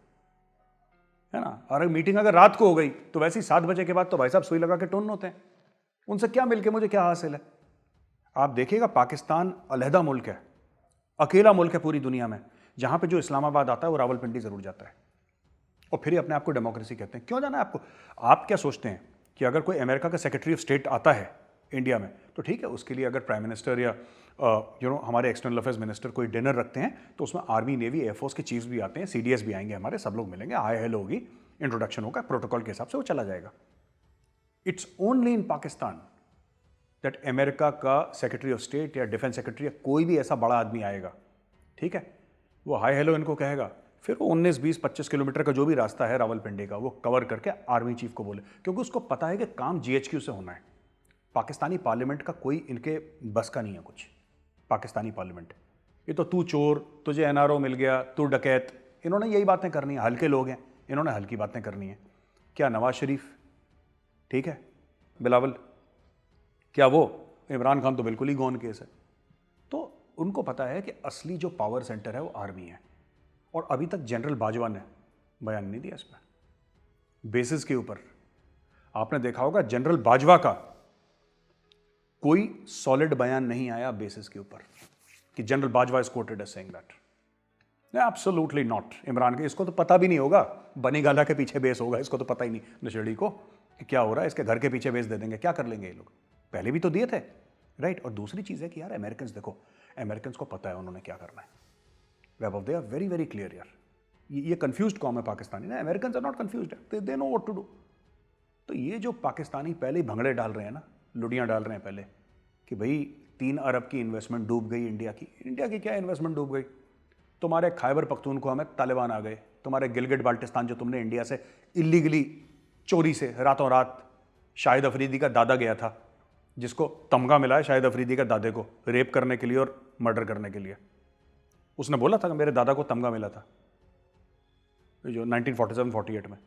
ना? और मीटिंग अगर रात को हो गई तो वैसे ही 7 बजे के बाद तो भाई साहब सुई लगा के टोन होते हैं। उनसे क्या मिलके मुझे क्या हासिल है? आप देखिएगा, पाकिस्तान अलहदा मुल्क है, अकेला मुल्क है पूरी दुनिया में जहां पे जो इस्लामाबाद आता है वो रावलपिंडी जरूर जाता है। और फिर ही अपने आप को डेमोक्रेसी कहते हैं। क्यों जाना है आपको? आप क्या सोचते हैं कि अगर कोई अमेरिका का सेक्रेटरी ऑफ स्टेट आता है इंडिया में तो ठीक है, उसके लिए अगर प्राइम मिनिस्टर या हमारे एक्सटर्नल अफेयर्स मिनिस्टर कोई डिनर रखते हैं तो उसमें आर्मी, नेवी, एयरफोर्स के चीफ्स भी आते हैं, सीडीएस भी आएंगे, हमारे सब लोग मिलेंगे, हाय हेलो होगी, इंट्रोडक्शन होगा, प्रोटोकॉल के हिसाब से वो चला जाएगा। It's only in Pakistan that America का सेक्रेटरी ऑफ स्टेट या डिफेंस सेक्रेटरी या कोई भी ऐसा बड़ा आदमी आएगा, ठीक है, वो हाय हेलो इनको कहेगा, फिर वो 19, 20, 25 किलोमीटर का जो भी रास्ता है रावलपिंडी का वो कवर करके आर्मी चीफ को बोले, क्योंकि उसको पता है कि काम जीएचक्यू से होना है। पाकिस्तानी पार्लियामेंट का कोई इनके बस का नहीं है कुछ। पाकिस्तानी पार्लियामेंट, ये तो तू चोर, तुझे एनआरओ मिल गया, तू डकैत, इन्होंने यही बातें करनी है। हल्के लोग हैं, इन्होंने हल्की बातें करनी है। क्या नवाज शरीफ, ठीक है, बिलावल, क्या वो? इमरान खान तो बिल्कुल ही गौन केस है। तो उनको पता है कि असली जो पावर सेंटर है वो आर्मी है। और अभी तक जनरल बाजवा ने बयान नहीं दिया इस पर बेसिस के ऊपर। आपने देखा होगा जनरल बाजवा का कोई सॉलिड बयान नहीं आया बेसिस के ऊपर कि general Bajwa is quoted as saying that. Absolutely not. Imran के इसको तो पता भी नहीं होगा, बनी गाला के पीछे बेस होगा, इसको तो पता ही नहीं नशेड़ी को कि क्या हो रहा है। इसके घर के पीछे बेस दे देंगे, क्या कर लेंगे ये लोग? पहले भी तो दिए थे, राइट। और दूसरी चीज है कि यार अमेरिकन देखो, अमेरिकन को पता है उन्होंने क्या करना है। Web of they are very very clear यार। ये कंफ्यूज्ड कॉम है पाकिस्तानी ना, American are not confused, they know what to do. तो ये जो पाकिस्तानी पहले ही भंगड़े डाल रहे हैं ना, लुडियाँ डाल रहे हैं पहले कि भाई 3 अरब की इन्वेस्टमेंट डूब गई इंडिया की क्या इन्वेस्टमेंट डूब गई? तुम्हारे खैबर पख्तूनख्वा में तालिबान आ गए, तुम्हारे गिलगिट बाल्टिस्तान जो तुमने इंडिया से इलीगली चोरी से रातों रात, शाहिद अफरीदी का दादा गया था जिसको तमगा मिला है शाहिद अफरीदी के दादे को रेप करने के लिए और मर्डर करने के लिए। उसने बोला था कि मेरे दादा को तमगा मिला था जो 1947-48 में,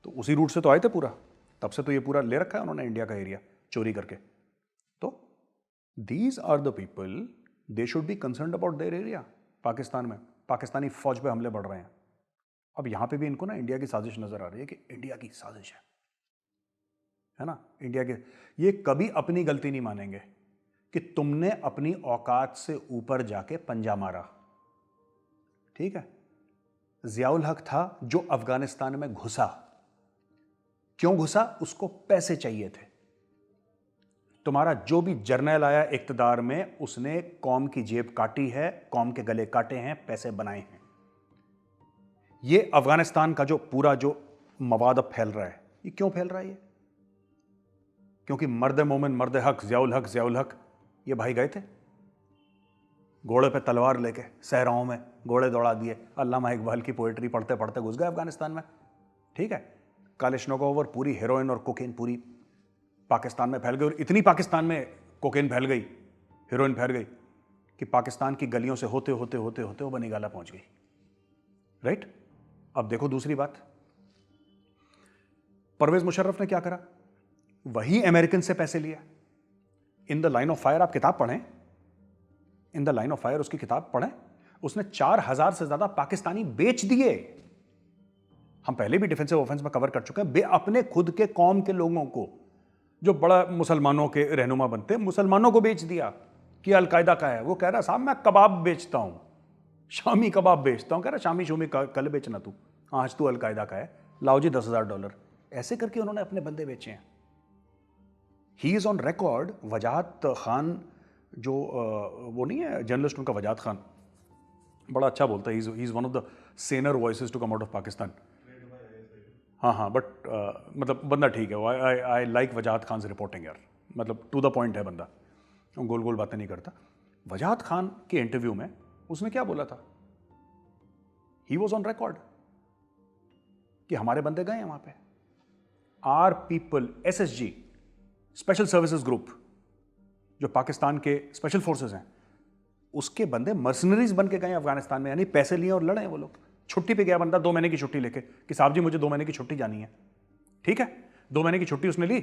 तो उसी रूट से तो आए थे पूरा, तब से तो ये पूरा ले रखा है उन्होंने इंडिया का एरिया चोरी करके। तो these are the people, they should be concerned about their area. Pakistan में पाकिस्तानी फौज पे हमले बढ़ रहे हैं। अब यहां पे भी इनको ना इंडिया की साजिश नजर आ रही है कि इंडिया की साजिश है ना, इंडिया के। ये कभी अपनी गलती नहीं मानेंगे कि तुमने अपनी औकात से ऊपर जाके पंजा मारा। ठीक है, जियाउल हक था जो अफगानिस्तान में घुसा, क्यों घुसा? उसको पैसे चाहिए थे। तुम्हारा जो भी जर्नल आया इक्तदार में, उसने कौम की जेब काटी है, कौम के गले काटे हैं, पैसे बनाए हैं। ये अफगानिस्तान का जो पूरा जो मवाद अब फैल रहा है, ये क्यों फैल रहा है? ये क्योंकि मर्द मोमिन मर्द हक जियाउल हक ये भाई गए थे घोड़े पे तलवार लेके, सहराओं में घोड़े दौड़ा दिए, अल्लामा इकबाल की पोएट्री पढ़ते पढ़ते घुस गए अफगानिस्तान में। ठीक है, कालिशनोगोव और पूरी हेरोइन और कोकेन पूरी पाकिस्तान में फैल गई, और इतनी पाकिस्तान में कोकेन फैल गई, हेरोइन फैल गई कि पाकिस्तान की गलियों से होते होते होते होते वो बनीगाला पहुंच गई। राइट? अब देखो दूसरी बात, परवेज मुशर्रफ ने क्या करा? वही अमेरिकन से पैसे लिया। In the line of fire आप किताब पढ़ें, in the line of fire उसकी किताब पढ़ें, उसने 4000 से ज्यादा पाकिस्तानी बेच दिए। हम पहले भी डिफेंसिव ऑफेंस में कवर कर चुके हैं। अपने खुद के कौम के लोगों को, जो बड़ा मुसलमानों के रहनुमा बनते, मुसलमानों को बेच दिया कि अलकायदा का है। वो कह रहा साहब मैं कबाब बेचता हूं, शामी कबाब बेचता हूं। कह रहा शामी शूमी कल बेचना तू, आज तू अलकायदा का है, लाओ जी $10,000। ऐसे करके उन्होंने अपने बंदे बेचे हैं। He is on record. वजाहत खान जो वो नहीं है जर्नलिस्ट, उनका वजाहत खान बड़ा अच्छा बोलता है। He is one of the saner voices to come out of Pakistan. हाँ, बट मतलब बंदा ठीक है। I like Wajahat Khan reporting यार, मतलब टू द पॉइंट है बंदा, गोल गोल बातें नहीं करता। वजाहत खान के इंटरव्यू में उसने क्या बोला था? ही वॉज ऑन रिकॉर्ड कि हमारे बंदे गए हैं वहां पे। Our people, SSG special services group, जो पाकिस्तान के स्पेशल फोर्सेस हैं, उसके बंदे मर्सनरीज बन के गए अफगानिस्तान में, यानी पैसे लिए और लड़े हैं वो लोग। छुट्टी पे गया बंदा 2 महीने की छुट्टी लेके कि साहब जी मुझे 2 महीने की छुट्टी जानी है। ठीक है, 2 महीने की छुट्टी उसने ली,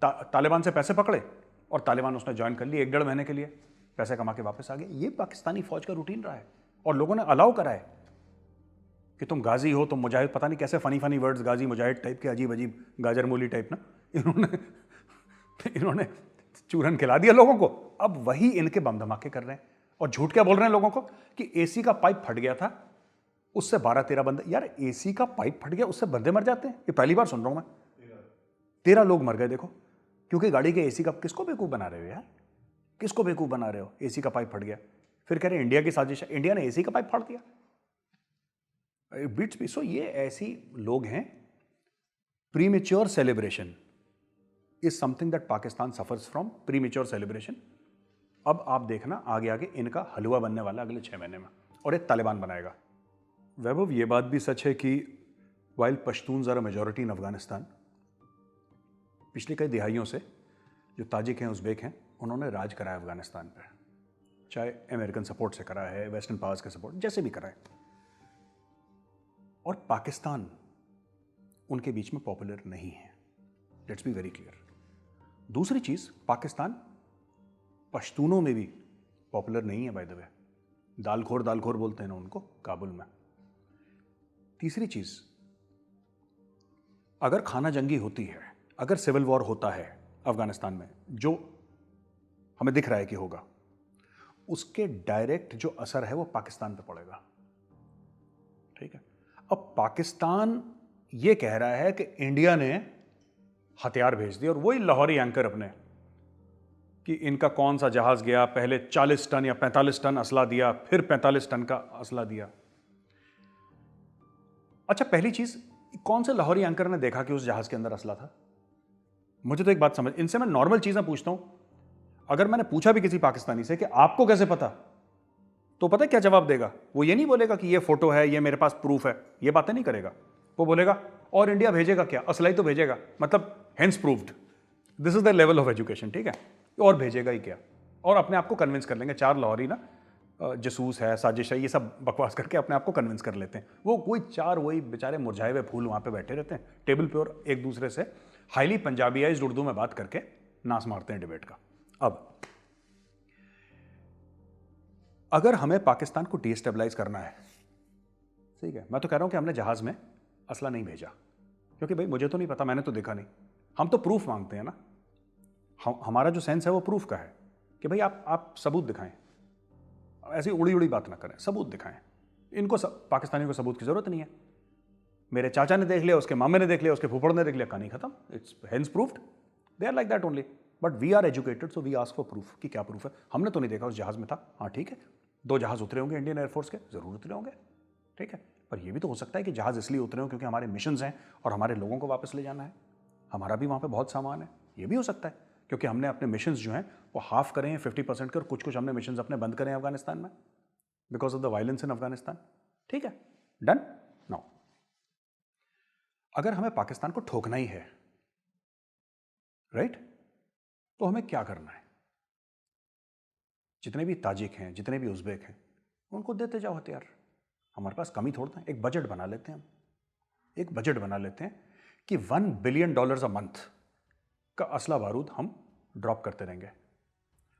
तालिबान से पैसे पकड़े और तालिबान उसने ज्वाइन कर ली 1-1.5 महीने के लिए, पैसे कमा के वापस आ गए। ये पाकिस्तानी फौज का रूटीन रहा है, और लोगों ने अलाउ करा है कि तुम गाजी हो, तुम मुजाहिद, पता नहीं कैसे फनी वर्ड्स, गाजी मुजाहिद टाइप के अजीब अजीब गाजर मूली टाइप ना, इन्होंने चूरन खिला दिया लोगों को। अब वही इनके बम धमाके कर रहे हैं और झूठ क्या बोल रहे हैं लोगों को कि एसी का पाइप फट गया था, उससे 12-13 बंदे। यार एसी का पाइप फट गया, उससे बंदे मर जाते हैं? ये पहली बार सुन रहा हूं मैं। 13 लोग मर गए देखो, क्योंकि गाड़ी के एसी का। किसको बेवकूफ बना रहे हो यार, किसको बेवकूफ बना रहे हो? एसी का पाइप फट गया, फिर कह रहे हैं इंडिया की साजिश है, इंडिया ने एसी का पाइप फाड़ दिया। बीट्स भी। सो ये ऐसी लोग हैं। Premature celebration is something that Pakistan suffers from, premature celebration. अब आप देखना आगे आगे इनका हलवा बनने वाला अगले 6 महीने में, और एक तालिबान बनाएगा। वैभव, ये बात भी सच है कि while Pashtuns are a majority in Afghanistan, पिछली कई दिहाइयों से जो ताजिक हैं, उज़्बेक हैं, उन्होंने राज करा है अफगानिस्तान पर, चाहे अमेरिकन सपोर्ट से करा है, वेस्टर्न पावर्स के सपोर्ट, जैसे भी करा है। और पाकिस्तान उनके बीच में पॉपुलर नहीं है, लेट्स बी वेरी क्लियर। दूसरी चीज, पाकिस्तान पश्तूनों में भी पॉपुलर नहीं है, बाय द वे। दालखोर बोलते हैं ना उनको काबुल में। तीसरी चीज, अगर खाना जंगी होती है, अगर सिविल वॉर होता है अफगानिस्तान में, जो हमें दिख रहा है कि होगा, उसके डायरेक्ट जो असर है वो पाकिस्तान पे पड़ेगा। ठीक है, अब पाकिस्तान ये कह रहा है कि इंडिया ने हथियार भेज दिए, और वही लाहौरी एंकर अपने कि इनका कौन सा जहाज गया, पहले 40 टन या 45 टन असला दिया, फिर 45 टन का असला दिया। अच्छा, पहली चीज, कौन से लाहौरी एंकर ने देखा कि उस जहाज के अंदर असला था? मुझे तो एक बात समझ, इनसे मैं नॉर्मल चीजें पूछता हूं, अगर मैंने पूछा भी किसी पाकिस्तानी से कि आपको कैसे पता, तो पता है क्या जवाब देगा? वो ये नहीं बोलेगा कि ये फोटो है, ये मेरे पास प्रूफ है, ये बातें नहीं करेगा। वो बोलेगा और इंडिया भेजेगा क्या, असला ही तो भेजेगा, मतलब hence proved. This is the level of education, ठीक है? और भेजेगा ही क्या? और अपने आप को कन्विंस कर लेंगे। 4 लाहौरी ना जसूस है, साजिश है, ये सब बकवास करके अपने आप को कन्विंस कर लेते हैं। वो कोई 4 वही बेचारे मुरझाए हुए फूल वहां पे बैठे रहते हैं टेबल पे और एक दूसरे से हाईली पंजाबीआइज्ड उर्दू में बात करके नास मारते हैं डिबेट का। अब अगर हमें पाकिस्तान को डिस्टेबलाइज करना है, ठीक है, मैं तो कह रहा हूं कि हमने जहाज में असला नहीं भेजा, क्योंकि भाई मुझे तो नहीं पता, मैंने तो देखा नहीं। हम तो प्रूफ मांगते हैं ना, हमारा जो सेंस है वो प्रूफ का है कि भाई आप सबूत दिखाएं, ऐसी उड़ी उड़ी बात ना करें, सबूत दिखाएं। इनको पाकिस्तानियों को सबूत की जरूरत नहीं है। मेरे चाचा ने देख लिया, उसके मामे ने देख लिया, उसके फूफड़ ने देख लिया, कहानी खत्म, it's hence proofed. They are like that only, but we are educated, so we ask for proof कि क्या प्रूफ है। हमने तो नहीं देखा उस जहाज में था, हाँ ठीक है, 2 जहाज उतरे होंगे इंडियन एयरफोर्स के, जरूर उतरे होंगे, ठीक है, पर यह भी तो हो सकता है कि जहाज इसलिए उतरे हों क्योंकि हमारे मिशंस हैं और हमारे लोगों को वापस ले जाना है, हमारा भी वहाँ पे बहुत सामान है, ये भी हो सकता है, क्योंकि हमने अपने मिशंस जो हैं वो हाफ करे हैं, 50% के, और कुछ हमने मिशंस अपने बंद करे हैं अफगानिस्तान में because of the violence in Afghanistan, ठीक है, डन। नाउ अगर हमें पाकिस्तान को ठोकना ही है, राइट, तो हमें क्या करना है? जितने भी ताजिक हैं, जितने भी उज़्बेक हैं, उनको देते जाओ हथियार, हमारे पास कमी थोड़ा है। एक बजट बना लेते हैं हम, एक बजट बना लेते हैं कि $1 बिलियन अ मंथ का असला बारूद हम ड्रॉप करते रहेंगे।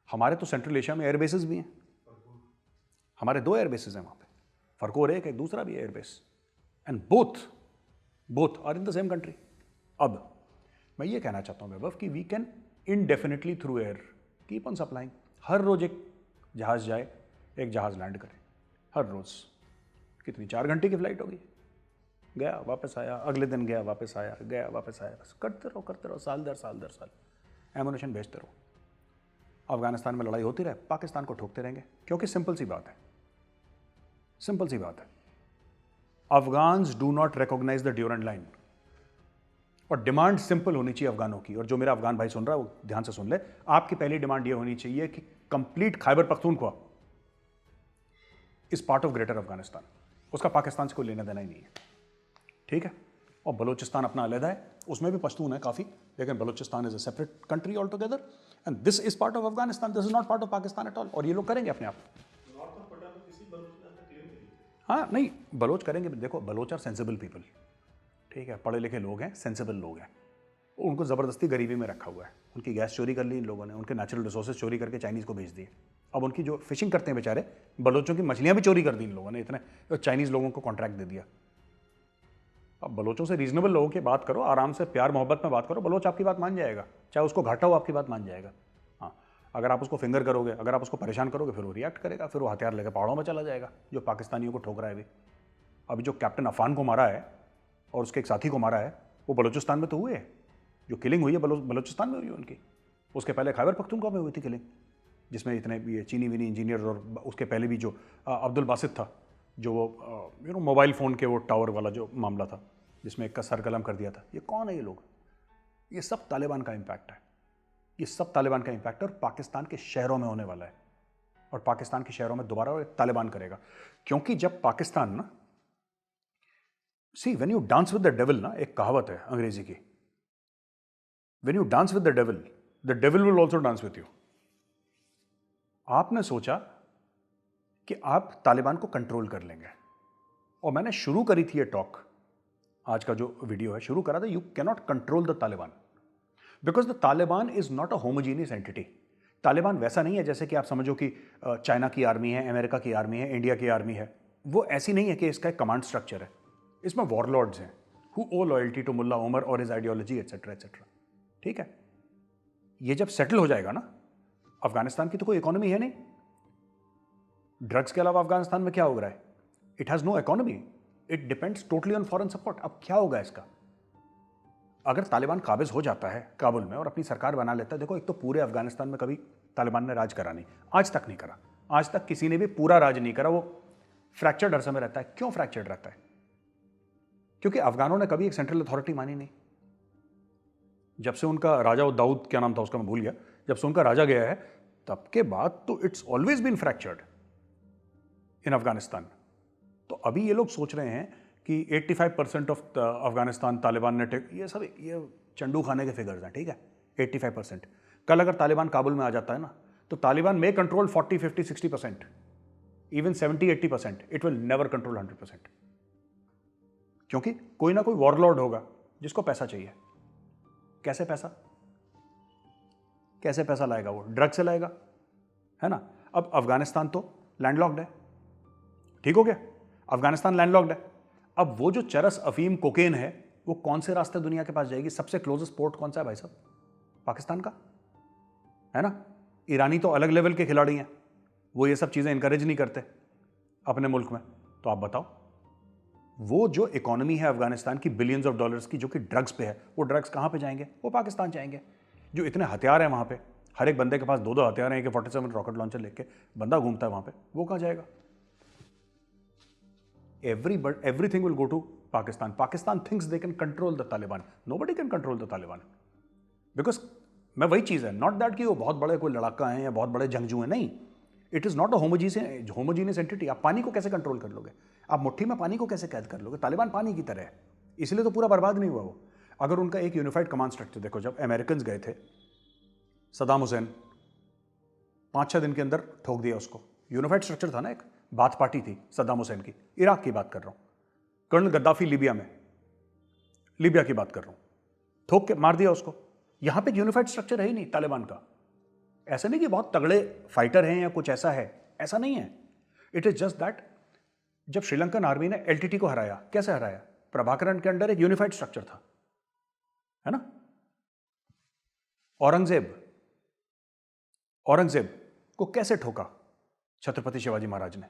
हमारे तो सेंट्रल एशिया में एयरबेसेस भी हैं, हमारे 2 एयरबेसेस हैं वहाँ पे, फरकोर एक दूसरा भी airbase, and both are in the same country. अब मैं ये कहना चाहता हूँ वैभव कि we can indefinitely through air keep on supplying. हर रोज एक जहाज जाए, एक जहाज लैंड करे, हर रोज। कितनी, 4 घंटे की फ्लाइट होगी, गया वापस आया, अगले दिन गया वापस आया, गया वापस आया, बस करते रहो, साल दर साल एमुनेशन भेजते रहो। अफगानिस्तान में लड़ाई होती रहे, पाकिस्तान को ठोकते रहेंगे, क्योंकि सिंपल सी बात है, Afghans do not recognise the Durand line, और डिमांड सिंपल होनी चाहिए अफगानों की। और जो मेरा अफगान भाई सुन रहा है वो ध्यान से सुन ले, आपकी पहली डिमांड ये होनी चाहिए कि complete Khyber Pakhtunkhwa is part of greater Afghanistan, उसका पाकिस्तान से कोई लेना देना ही नहीं है, ठीक है। और बलूचिस्तान अपना अलग है, उसमें भी पश्तून है काफ़ी, लेकिन Balochistan is a separate country all together, and this is part of Afghanistan, this is not part of Pakistan at all. और ये लोग करेंगे अपने आप। हाँ नहीं, बलोच करेंगे, देखो बलोच आर सेंसिबल पीपल, ठीक है, पढ़े लिखे लोग हैं, सेंसिबल लोग हैं, उनको ज़बरदस्ती गरीबी में रखा हुआ है, उनकी गैस चोरी कर ली इन लोगों ने, उनके नेचुरल रिसोर्सेज चोरी करके चाइनीज़ को भेज दिए। अब उनकी जो फिशिंग करते हैं बेचारे बलोचों की मछलियाँ भी चोरी कर दी इन लोगों ने, इतने चाइनीज़ लोगों को कॉन्ट्रैक्ट दे दिया। अब बलोचों से रीजनेबल लोगों की बात करो, आराम से प्यार मोहब्बत में बात करो, बलोच आपकी बात मान जाएगा, चाहे उसको घाटा हो आपकी बात मान जाएगा। हाँ, अगर आप उसको फिंगर करोगे, अगर आप उसको परेशान करोगे, फिर वो रिएक्ट करेगा, फिर वो हथियार लेकर पहाड़ों में चला जाएगा, जो पाकिस्तानियों को ठोक रहा है अभी जो कैप्टन अफान को मारा है और उसके एक साथी को मारा है, वो बलूचिस्तान में तो हुए है, जो किलिंग हुई है बलूचिस्तान में हुई है उनकी। उसके पहले खैबर पख्तूनख्वा में हुई थी किलिंग, जिसमें इतने ये चीनी विनी इंजीनियर, और उसके पहले भी जो अब्दुल बासित था, जो वो मोबाइल फ़ोन के वो टावर वाला जो मामला था, जिसमें एक का सर कलम कर दिया था। ये कौन है ये लोग? ये सब तालिबान का इम्पैक्ट है, ये सब तालिबान का इम्पैक्ट है, और पाकिस्तान के शहरों में होने वाला है, और पाकिस्तान के शहरों में दोबारा तालिबान करेगा। क्योंकि जब पाकिस्तान ना, see when you dance with the devil ना, एक कहावत है अंग्रेजी की, when you dance with the devil will also dance with you. आपने सोचा कि आप तालिबान को कंट्रोल कर लेंगे, और मैंने शुरू करी थी ये टॉक, आज का जो वीडियो है शुरू करा था, you can not control the Taliban because the Taliban is not a homogeneous entity. Taliban वैसा नहीं है जैसे कि आप समझो कि चाइना की आर्मी है, अमेरिका की आर्मी है, इंडिया की आर्मी है। वो ऐसी नहीं है कि इसका एक कमांड स्ट्रक्चर है, इसमें वॉरलॉर्ड्स हैं हु ओ लॉयल्टी टू मुल्ला उमर और हिज आइडियोलॉजी एटसेट्रा एटसेट्रा, ठीक है। ये जब सेटल हो जाएगा ना, अफगानिस्तान की तो कोई इकोनॉमी है नहीं, ड्रग्स के अलावा अफगानिस्तान में क्या हो रहा है? It has no economy, it depends totally on foreign support. अब क्या होगा इसका? अगर तालिबान काबिज हो जाता है काबुल में और अपनी सरकार बना लेता है, देखो एक तो पूरे अफगानिस्तान में कभी तालिबान ने राज करा नहीं, आज तक नहीं करा, आज तक किसी ने भी पूरा राज नहीं करा, वो फ्रैक्चर्ड हर समय रहता है। क्यों फ्रैक्चर्ड रहता है? क्योंकि अफगानों ने कभी एक सेंट्रल अथॉरिटी मानी नहीं। जब से उनका राजा, वो दाऊद क्या नाम था उसका, मैं भूल गया, जब से उनका राजा गया है तब के बाद तो इट्स ऑलवेज बीन फ्रैक्चर्ड इन अफगानिस्तान। तो अभी ये लोग सोच रहे हैं कि 85% ऑफ अफगानिस्तान तालिबान ने ये सब ये चंडू खाने के फिगर्स हैं, ठीक है, 85%। कल अगर तालिबान काबुल में आ जाता है ना, तो Taliban may control 40, 50, 60%, even 70, 80%, it will never control 100%। क्योंकि कोई ना कोई वॉरलॉर्ड होगा जिसको पैसा चाहिए। कैसे पैसा, कैसे पैसा लाएगा वो? ड्रग से लाएगा, है ना। अब अफगानिस्तान तो लैंडलॉक्ड है, ठीक हो गया, अफगानिस्तान लैंडलॉक्ड है। अब वो जो चरस, अफीम, कोकेन है, वो कौन से रास्ते दुनिया के पास जाएगी? सबसे क्लोजेस्ट पोर्ट कौन सा है भाई साहब? पाकिस्तान का, है ना। ईरानी तो अलग लेवल के खिलाड़ी हैं, वो ये सब चीजें इनकरेज नहीं करते अपने मुल्क में। तो आप बताओ, वो जो इकोनॉमी है अफगानिस्तान की बिलियंस ऑफ डॉलर्स की, जो कि ड्रग्स पे है, वो ड्रग्स कहां पे जाएंगे? वो पाकिस्तान जाएंगे। जो इतने हथियार हैं वहां पे, हर एक बंदे के पास 2-2 हथियार हैं, AK-47 रॉकेट लॉन्चर लेके बंदा घूमता है वहां पे, वो कहां जाएगा? Everything will go to Pakistan. Pakistan thinks they can control the Taliban. Nobody can control the Taliban. Because मैं वही चीज़ है, नॉट दैट कि वो बहुत बड़े कोई लड़ाका हैं या बहुत बड़े जंगजू हैं, नहीं। It is not a homogeneous entity. आप पानी को कैसे कंट्रोल कर लोगे? आप मुट्ठी में पानी को कैसे कैद कर लोगे? तालिबान पानी की तरह है, इसलिए तो पूरा बर्बाद नहीं हुआ वो। अगर उनका एक यूनिफाइड कमांड स्ट्रक्चर, देखो जब अमेरिकन गए थे, सदाम हुसैन 5-6 दिन के अंदर ठोक दिया उसको। यूनिफाइड स्ट्रक्चर था ना, एक बाथ पार्टी थी सद्दाम हुसैन की। इराक की बात कर रहा हूं। कर्नल गद्दाफी लीबिया में, लीबिया की बात कर रहा हूं, ठोक के मार दिया उसको। यहां पे यूनिफाइड स्ट्रक्चर है ही नहीं तालिबान का। ऐसा नहीं कि बहुत तगड़े फाइटर हैं या कुछ ऐसा है, ऐसा नहीं है। इट इज जस्ट दैट जब श्रीलंकन आर्मी ने LTT को हराया, कैसे हराया? प्रभाकरन के अंडर एक यूनिफाइड स्ट्रक्चर था, है ना। औरंगजेब को कैसे ठोका छत्रपति शिवाजी महाराज ने?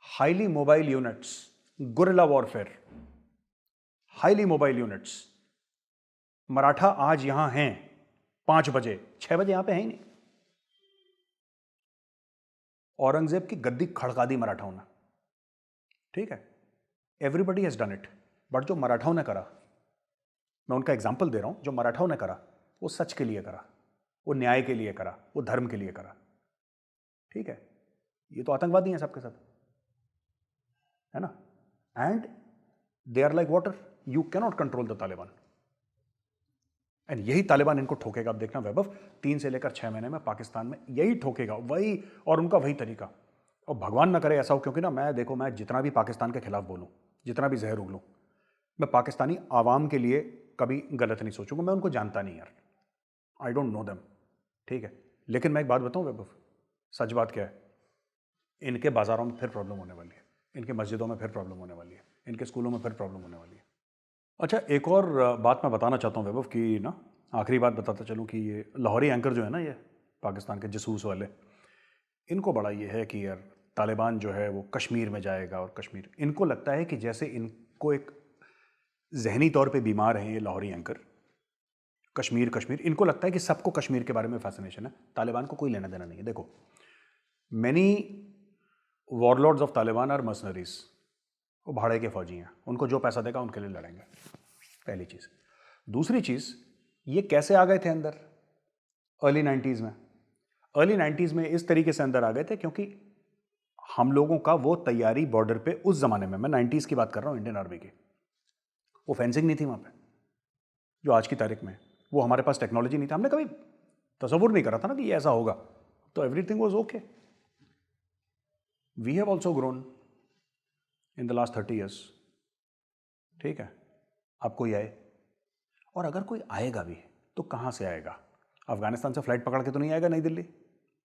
Highly mobile units, guerrilla warfare, highly mobile units. Maratha आज यहां हैं 5 बजे, 6 बजे यहां पे है ही नहीं। औरंगजेब की गद्दी खड़का दी मराठाओं ने, ठीक है। Everybody has done it, but जो मराठाओं ने करा, मैं उनका एग्जाम्पल दे रहा हूं, जो मराठाओं ने करा वो सच के लिए करा, वो न्याय के लिए करा, वो धर्म के लिए करा, ठीक है। ये तो आतंकवादी हैं सबके सब, है ना। And they are like water, you cannot control the Taliban. And यही तालिबान इनको ठोकेगा। अब देखना वैभव, 3 से लेकर 6 महीने में पाकिस्तान में यही ठोकेगा, वही, और उनका वही तरीका। और भगवान ना करे ऐसा हो, क्योंकि ना मैं देखो, मैं जितना भी पाकिस्तान के खिलाफ बोलूं, जितना भी जहर उगलूं, मैं पाकिस्तानी आवाम के लिए कभी गलत नहीं सोचूंगा। मैं उनको जानता नहीं यार, आई डोंट नो देम, ठीक है। लेकिन मैं एक बात बताऊं वैभव, सच बात क्या है, इनके बाजारों में फिर प्रॉब्लम होने वाली है, इनके मस्जिदों में फिर प्रॉब्लम होने वाली है, इनके स्कूलों में फिर प्रॉब्लम होने वाली है। अच्छा, एक और बात मैं बताना चाहता हूँ वैभव कि ना, आखिरी बात बताता चलूँ कि ये लाहौरी एंकर जो है ना, ये पाकिस्तान के जसूस वाले, इनको बड़ा ये है कि यार तालिबान जो है वो कश्मीर में जाएगा, और कश्मीर, इनको लगता है कि जैसे इनको एक जहनी तौर पे बीमार हैं ये लाहौरी एंकर, कश्मीर कश्मीर, इनको लगता है कि सबको कश्मीर के बारे में फैसिनेशन है, तालिबान को कोई लेना देना नहीं है। देखो, many warlords of Taliban are mercenaries, वो भाड़े के फौजी हैं, उनको जो पैसा देगा उनके लिए लड़ेंगे, पहली चीज़। दूसरी चीज़, ये कैसे आ गए थे अंदर अर्ली 90s में? अर्ली 90s में इस तरीके से अंदर आ गए थे क्योंकि हम लोगों का वो तैयारी बॉर्डर पे उस ज़माने में, मैं 90s की बात कर रहा हूँ, इंडियन आर्मी की, वो फेंसिंग नहीं थी वहाँ पे जो आज की तारीख में। वो हमारे पास टेक्नोलॉजी नहीं था, हमने कभी तसव्वुर नहीं करा था ना कि ये ऐसा होगा, तो everything was okay. We have also grown in the last 30 years, ठीक है। अब कोई आए, और अगर कोई आएगा भी तो कहाँ से आएगा? अफगानिस्तान से फ्लाइट पकड़ के तो नहीं आएगा नई दिल्ली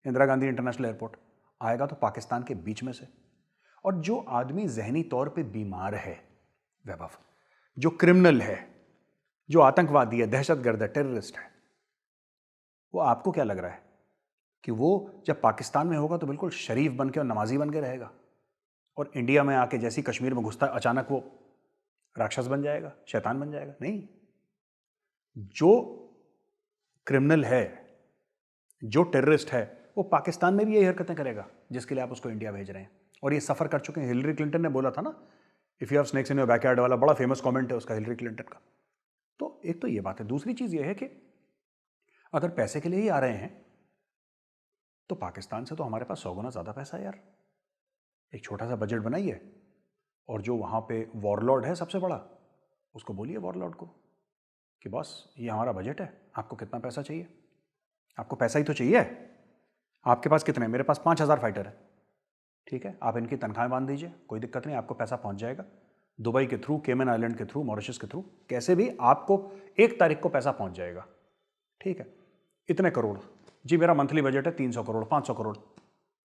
इंदिरा गांधी इंटरनेशनल एयरपोर्ट, आएगा तो पाकिस्तान के बीच में से। और जो आदमी जहनी तौर पे बीमार है वैभव, जो क्रिमिनल है, जो आतंकवादी है, दहशतगर्द है, टेररिस्ट है, वो आपको क्या लग रहा है कि वो जब पाकिस्तान में होगा तो बिल्कुल शरीफ बन के और नमाजी बन के रहेगा, और इंडिया में आके जैसी कश्मीर में घुसता है अचानक वो राक्षस बन जाएगा, शैतान बन जाएगा? नहीं। जो क्रिमिनल है, जो टेररिस्ट है, वो पाकिस्तान में भी यही हरकतें करेगा जिसके लिए आप उसको इंडिया भेज रहे हैं। और ये सफ़र कर चुके हैं। हिलरी क्लिंटन ने बोला था ना if you have snakes in your backyard वाला बड़ा फेमस कमेंट है उसका हिलरी क्लिंटन का। तो एक तो ये बात है। दूसरी चीज़ ये है कि अगर पैसे के लिए ही आ रहे हैं तो पाकिस्तान से तो हमारे पास 100 गुना ज़्यादा पैसा है यार। एक छोटा सा बजट बनाइए और जो वहाँ पे वॉरलॉर्ड है सबसे बड़ा, उसको बोलिए वॉरलॉर्ड को कि बॉस ये हमारा बजट है, आपको कितना पैसा चाहिए? आपको पैसा ही तो चाहिए। आपके पास कितने? मेरे पास 5000 फाइटर है, ठीक है, आप इनकी तनख्वाहें बांध दीजिए, कोई दिक्कत नहीं, आपको पैसा पहुंच जाएगा। दुबई के थ्रू, केमन आइलैंड के थ्रू, मॉरिशस के थ्रू, कैसे भी आपको 1 तारीख को पैसा पहुंच जाएगा, ठीक है। इतने करोड़, जी मेरा मंथली बजट है 300 करोड़ 500 करोड़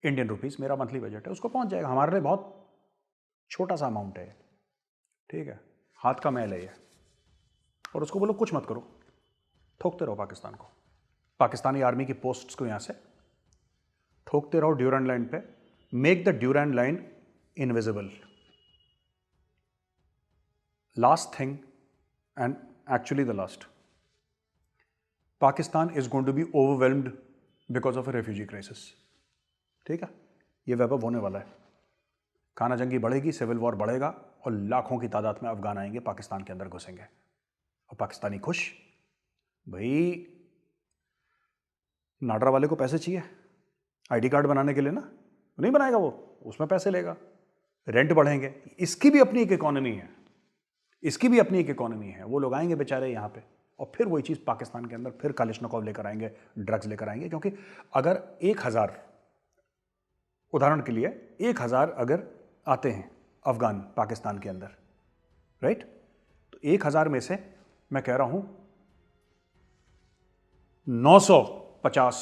इंडियन रुपीस मेरा मंथली बजट है, उसको पहुंच जाएगा। हमारे लिए बहुत छोटा सा अमाउंट है, ठीक है, हाथ का मैल है ये। और उसको बोलो कुछ मत करो, ठोकते रहो पाकिस्तान को, पाकिस्तानी आर्मी की पोस्ट्स को यहां से ठोकते रहो ड्यूरैंड लाइन पे। Make the Durand Line invisible. Last thing and actually the last, Pakistan is going to be overwhelmed because of a refugee crisis, ठीक है। ये वैभव होने वाला है, खाना जंगी बढ़ेगी, सिविल वॉर बढ़ेगा और लाखों की तादाद में अफगान आएंगे, पाकिस्तान के अंदर घुसेंगे और पाकिस्तानी खुश। भाई नाडरा वाले को पैसे चाहिए आईडी कार्ड बनाने के लिए ना, नहीं बनाएगा वो, उसमें पैसे लेगा, रेंट बढ़ेंगे। इसकी भी अपनी एक इकोनॉमी है, इसकी भी अपनी एक इकोनॉमी है। वो लोग आएंगे बेचारे यहाँ पे और फिर वही चीज़ पाकिस्तान के अंदर फिर कालिशनकोव लेकर आएंगे, ड्रग्स लेकर आएंगे। क्योंकि अगर 1000, उदाहरण के लिए 1000 अगर आते हैं अफगान पाकिस्तान के अंदर, राइट, तो 1000 में से मैं कह रहा हूं 950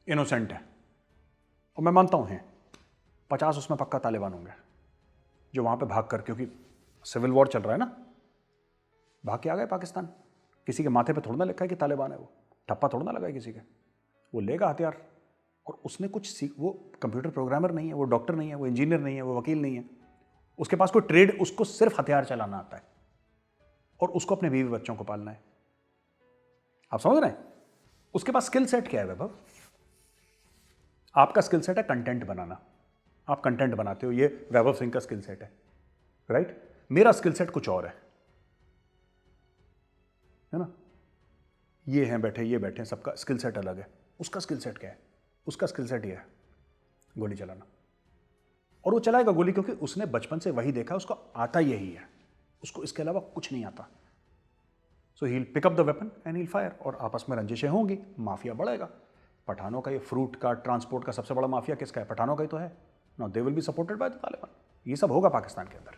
इनोसेंट है, और मैं मानता हूं हैं 50 उसमें पक्का तालिबान होंगे जो वहां पे भाग कर, क्योंकि सिविल वॉर चल रहा है ना, भाग के आ गए पाकिस्तान। किसी के माथे पे थोड़ा ना लिखा है कि तालिबान है, वो ठप्पा थोड़ा ना लगा है किसी के, वो लेगा हथियार। और उसने कुछ वो कंप्यूटर प्रोग्रामर नहीं है, वो डॉक्टर नहीं है, वो इंजीनियर नहीं है, वो वकील नहीं है, उसके पास कोई ट्रेड, उसको सिर्फ हथियार चलाना आता है और उसको अपने बीवी बच्चों को पालना है। आप समझ रहे हैं उसके पास स्किल सेट क्या है वैभव? आपका स्किल सेट है कंटेंट बनाना, आप कंटेंट बनाते हो, ये वैभव सिंह का स्किल सेट है, राइट। मेरा स्किल सेट कुछ और है ना। ये हैं बैठे, ये बैठे, सबका स्किल सेट अलग है। उसका स्किल सेट क्या है? उसका स्किल सेट ये है गोली चलाना, और वो चलाएगा गोली क्योंकि उसने बचपन से वही देखा, उसको आता यही है, उसको इसके अलावा कुछ नहीं आता। So he will pick up the weapon and he will fire, और आपस में रंजिशें होंगी, माफिया बढ़ेगा। पठानों का ये फ्रूट का, ट्रांसपोर्ट का सबसे बड़ा माफिया किसका है? पठानों का ही तो है। Now they will be supported by the Taliban. ये सब होगा पाकिस्तान के अंदर।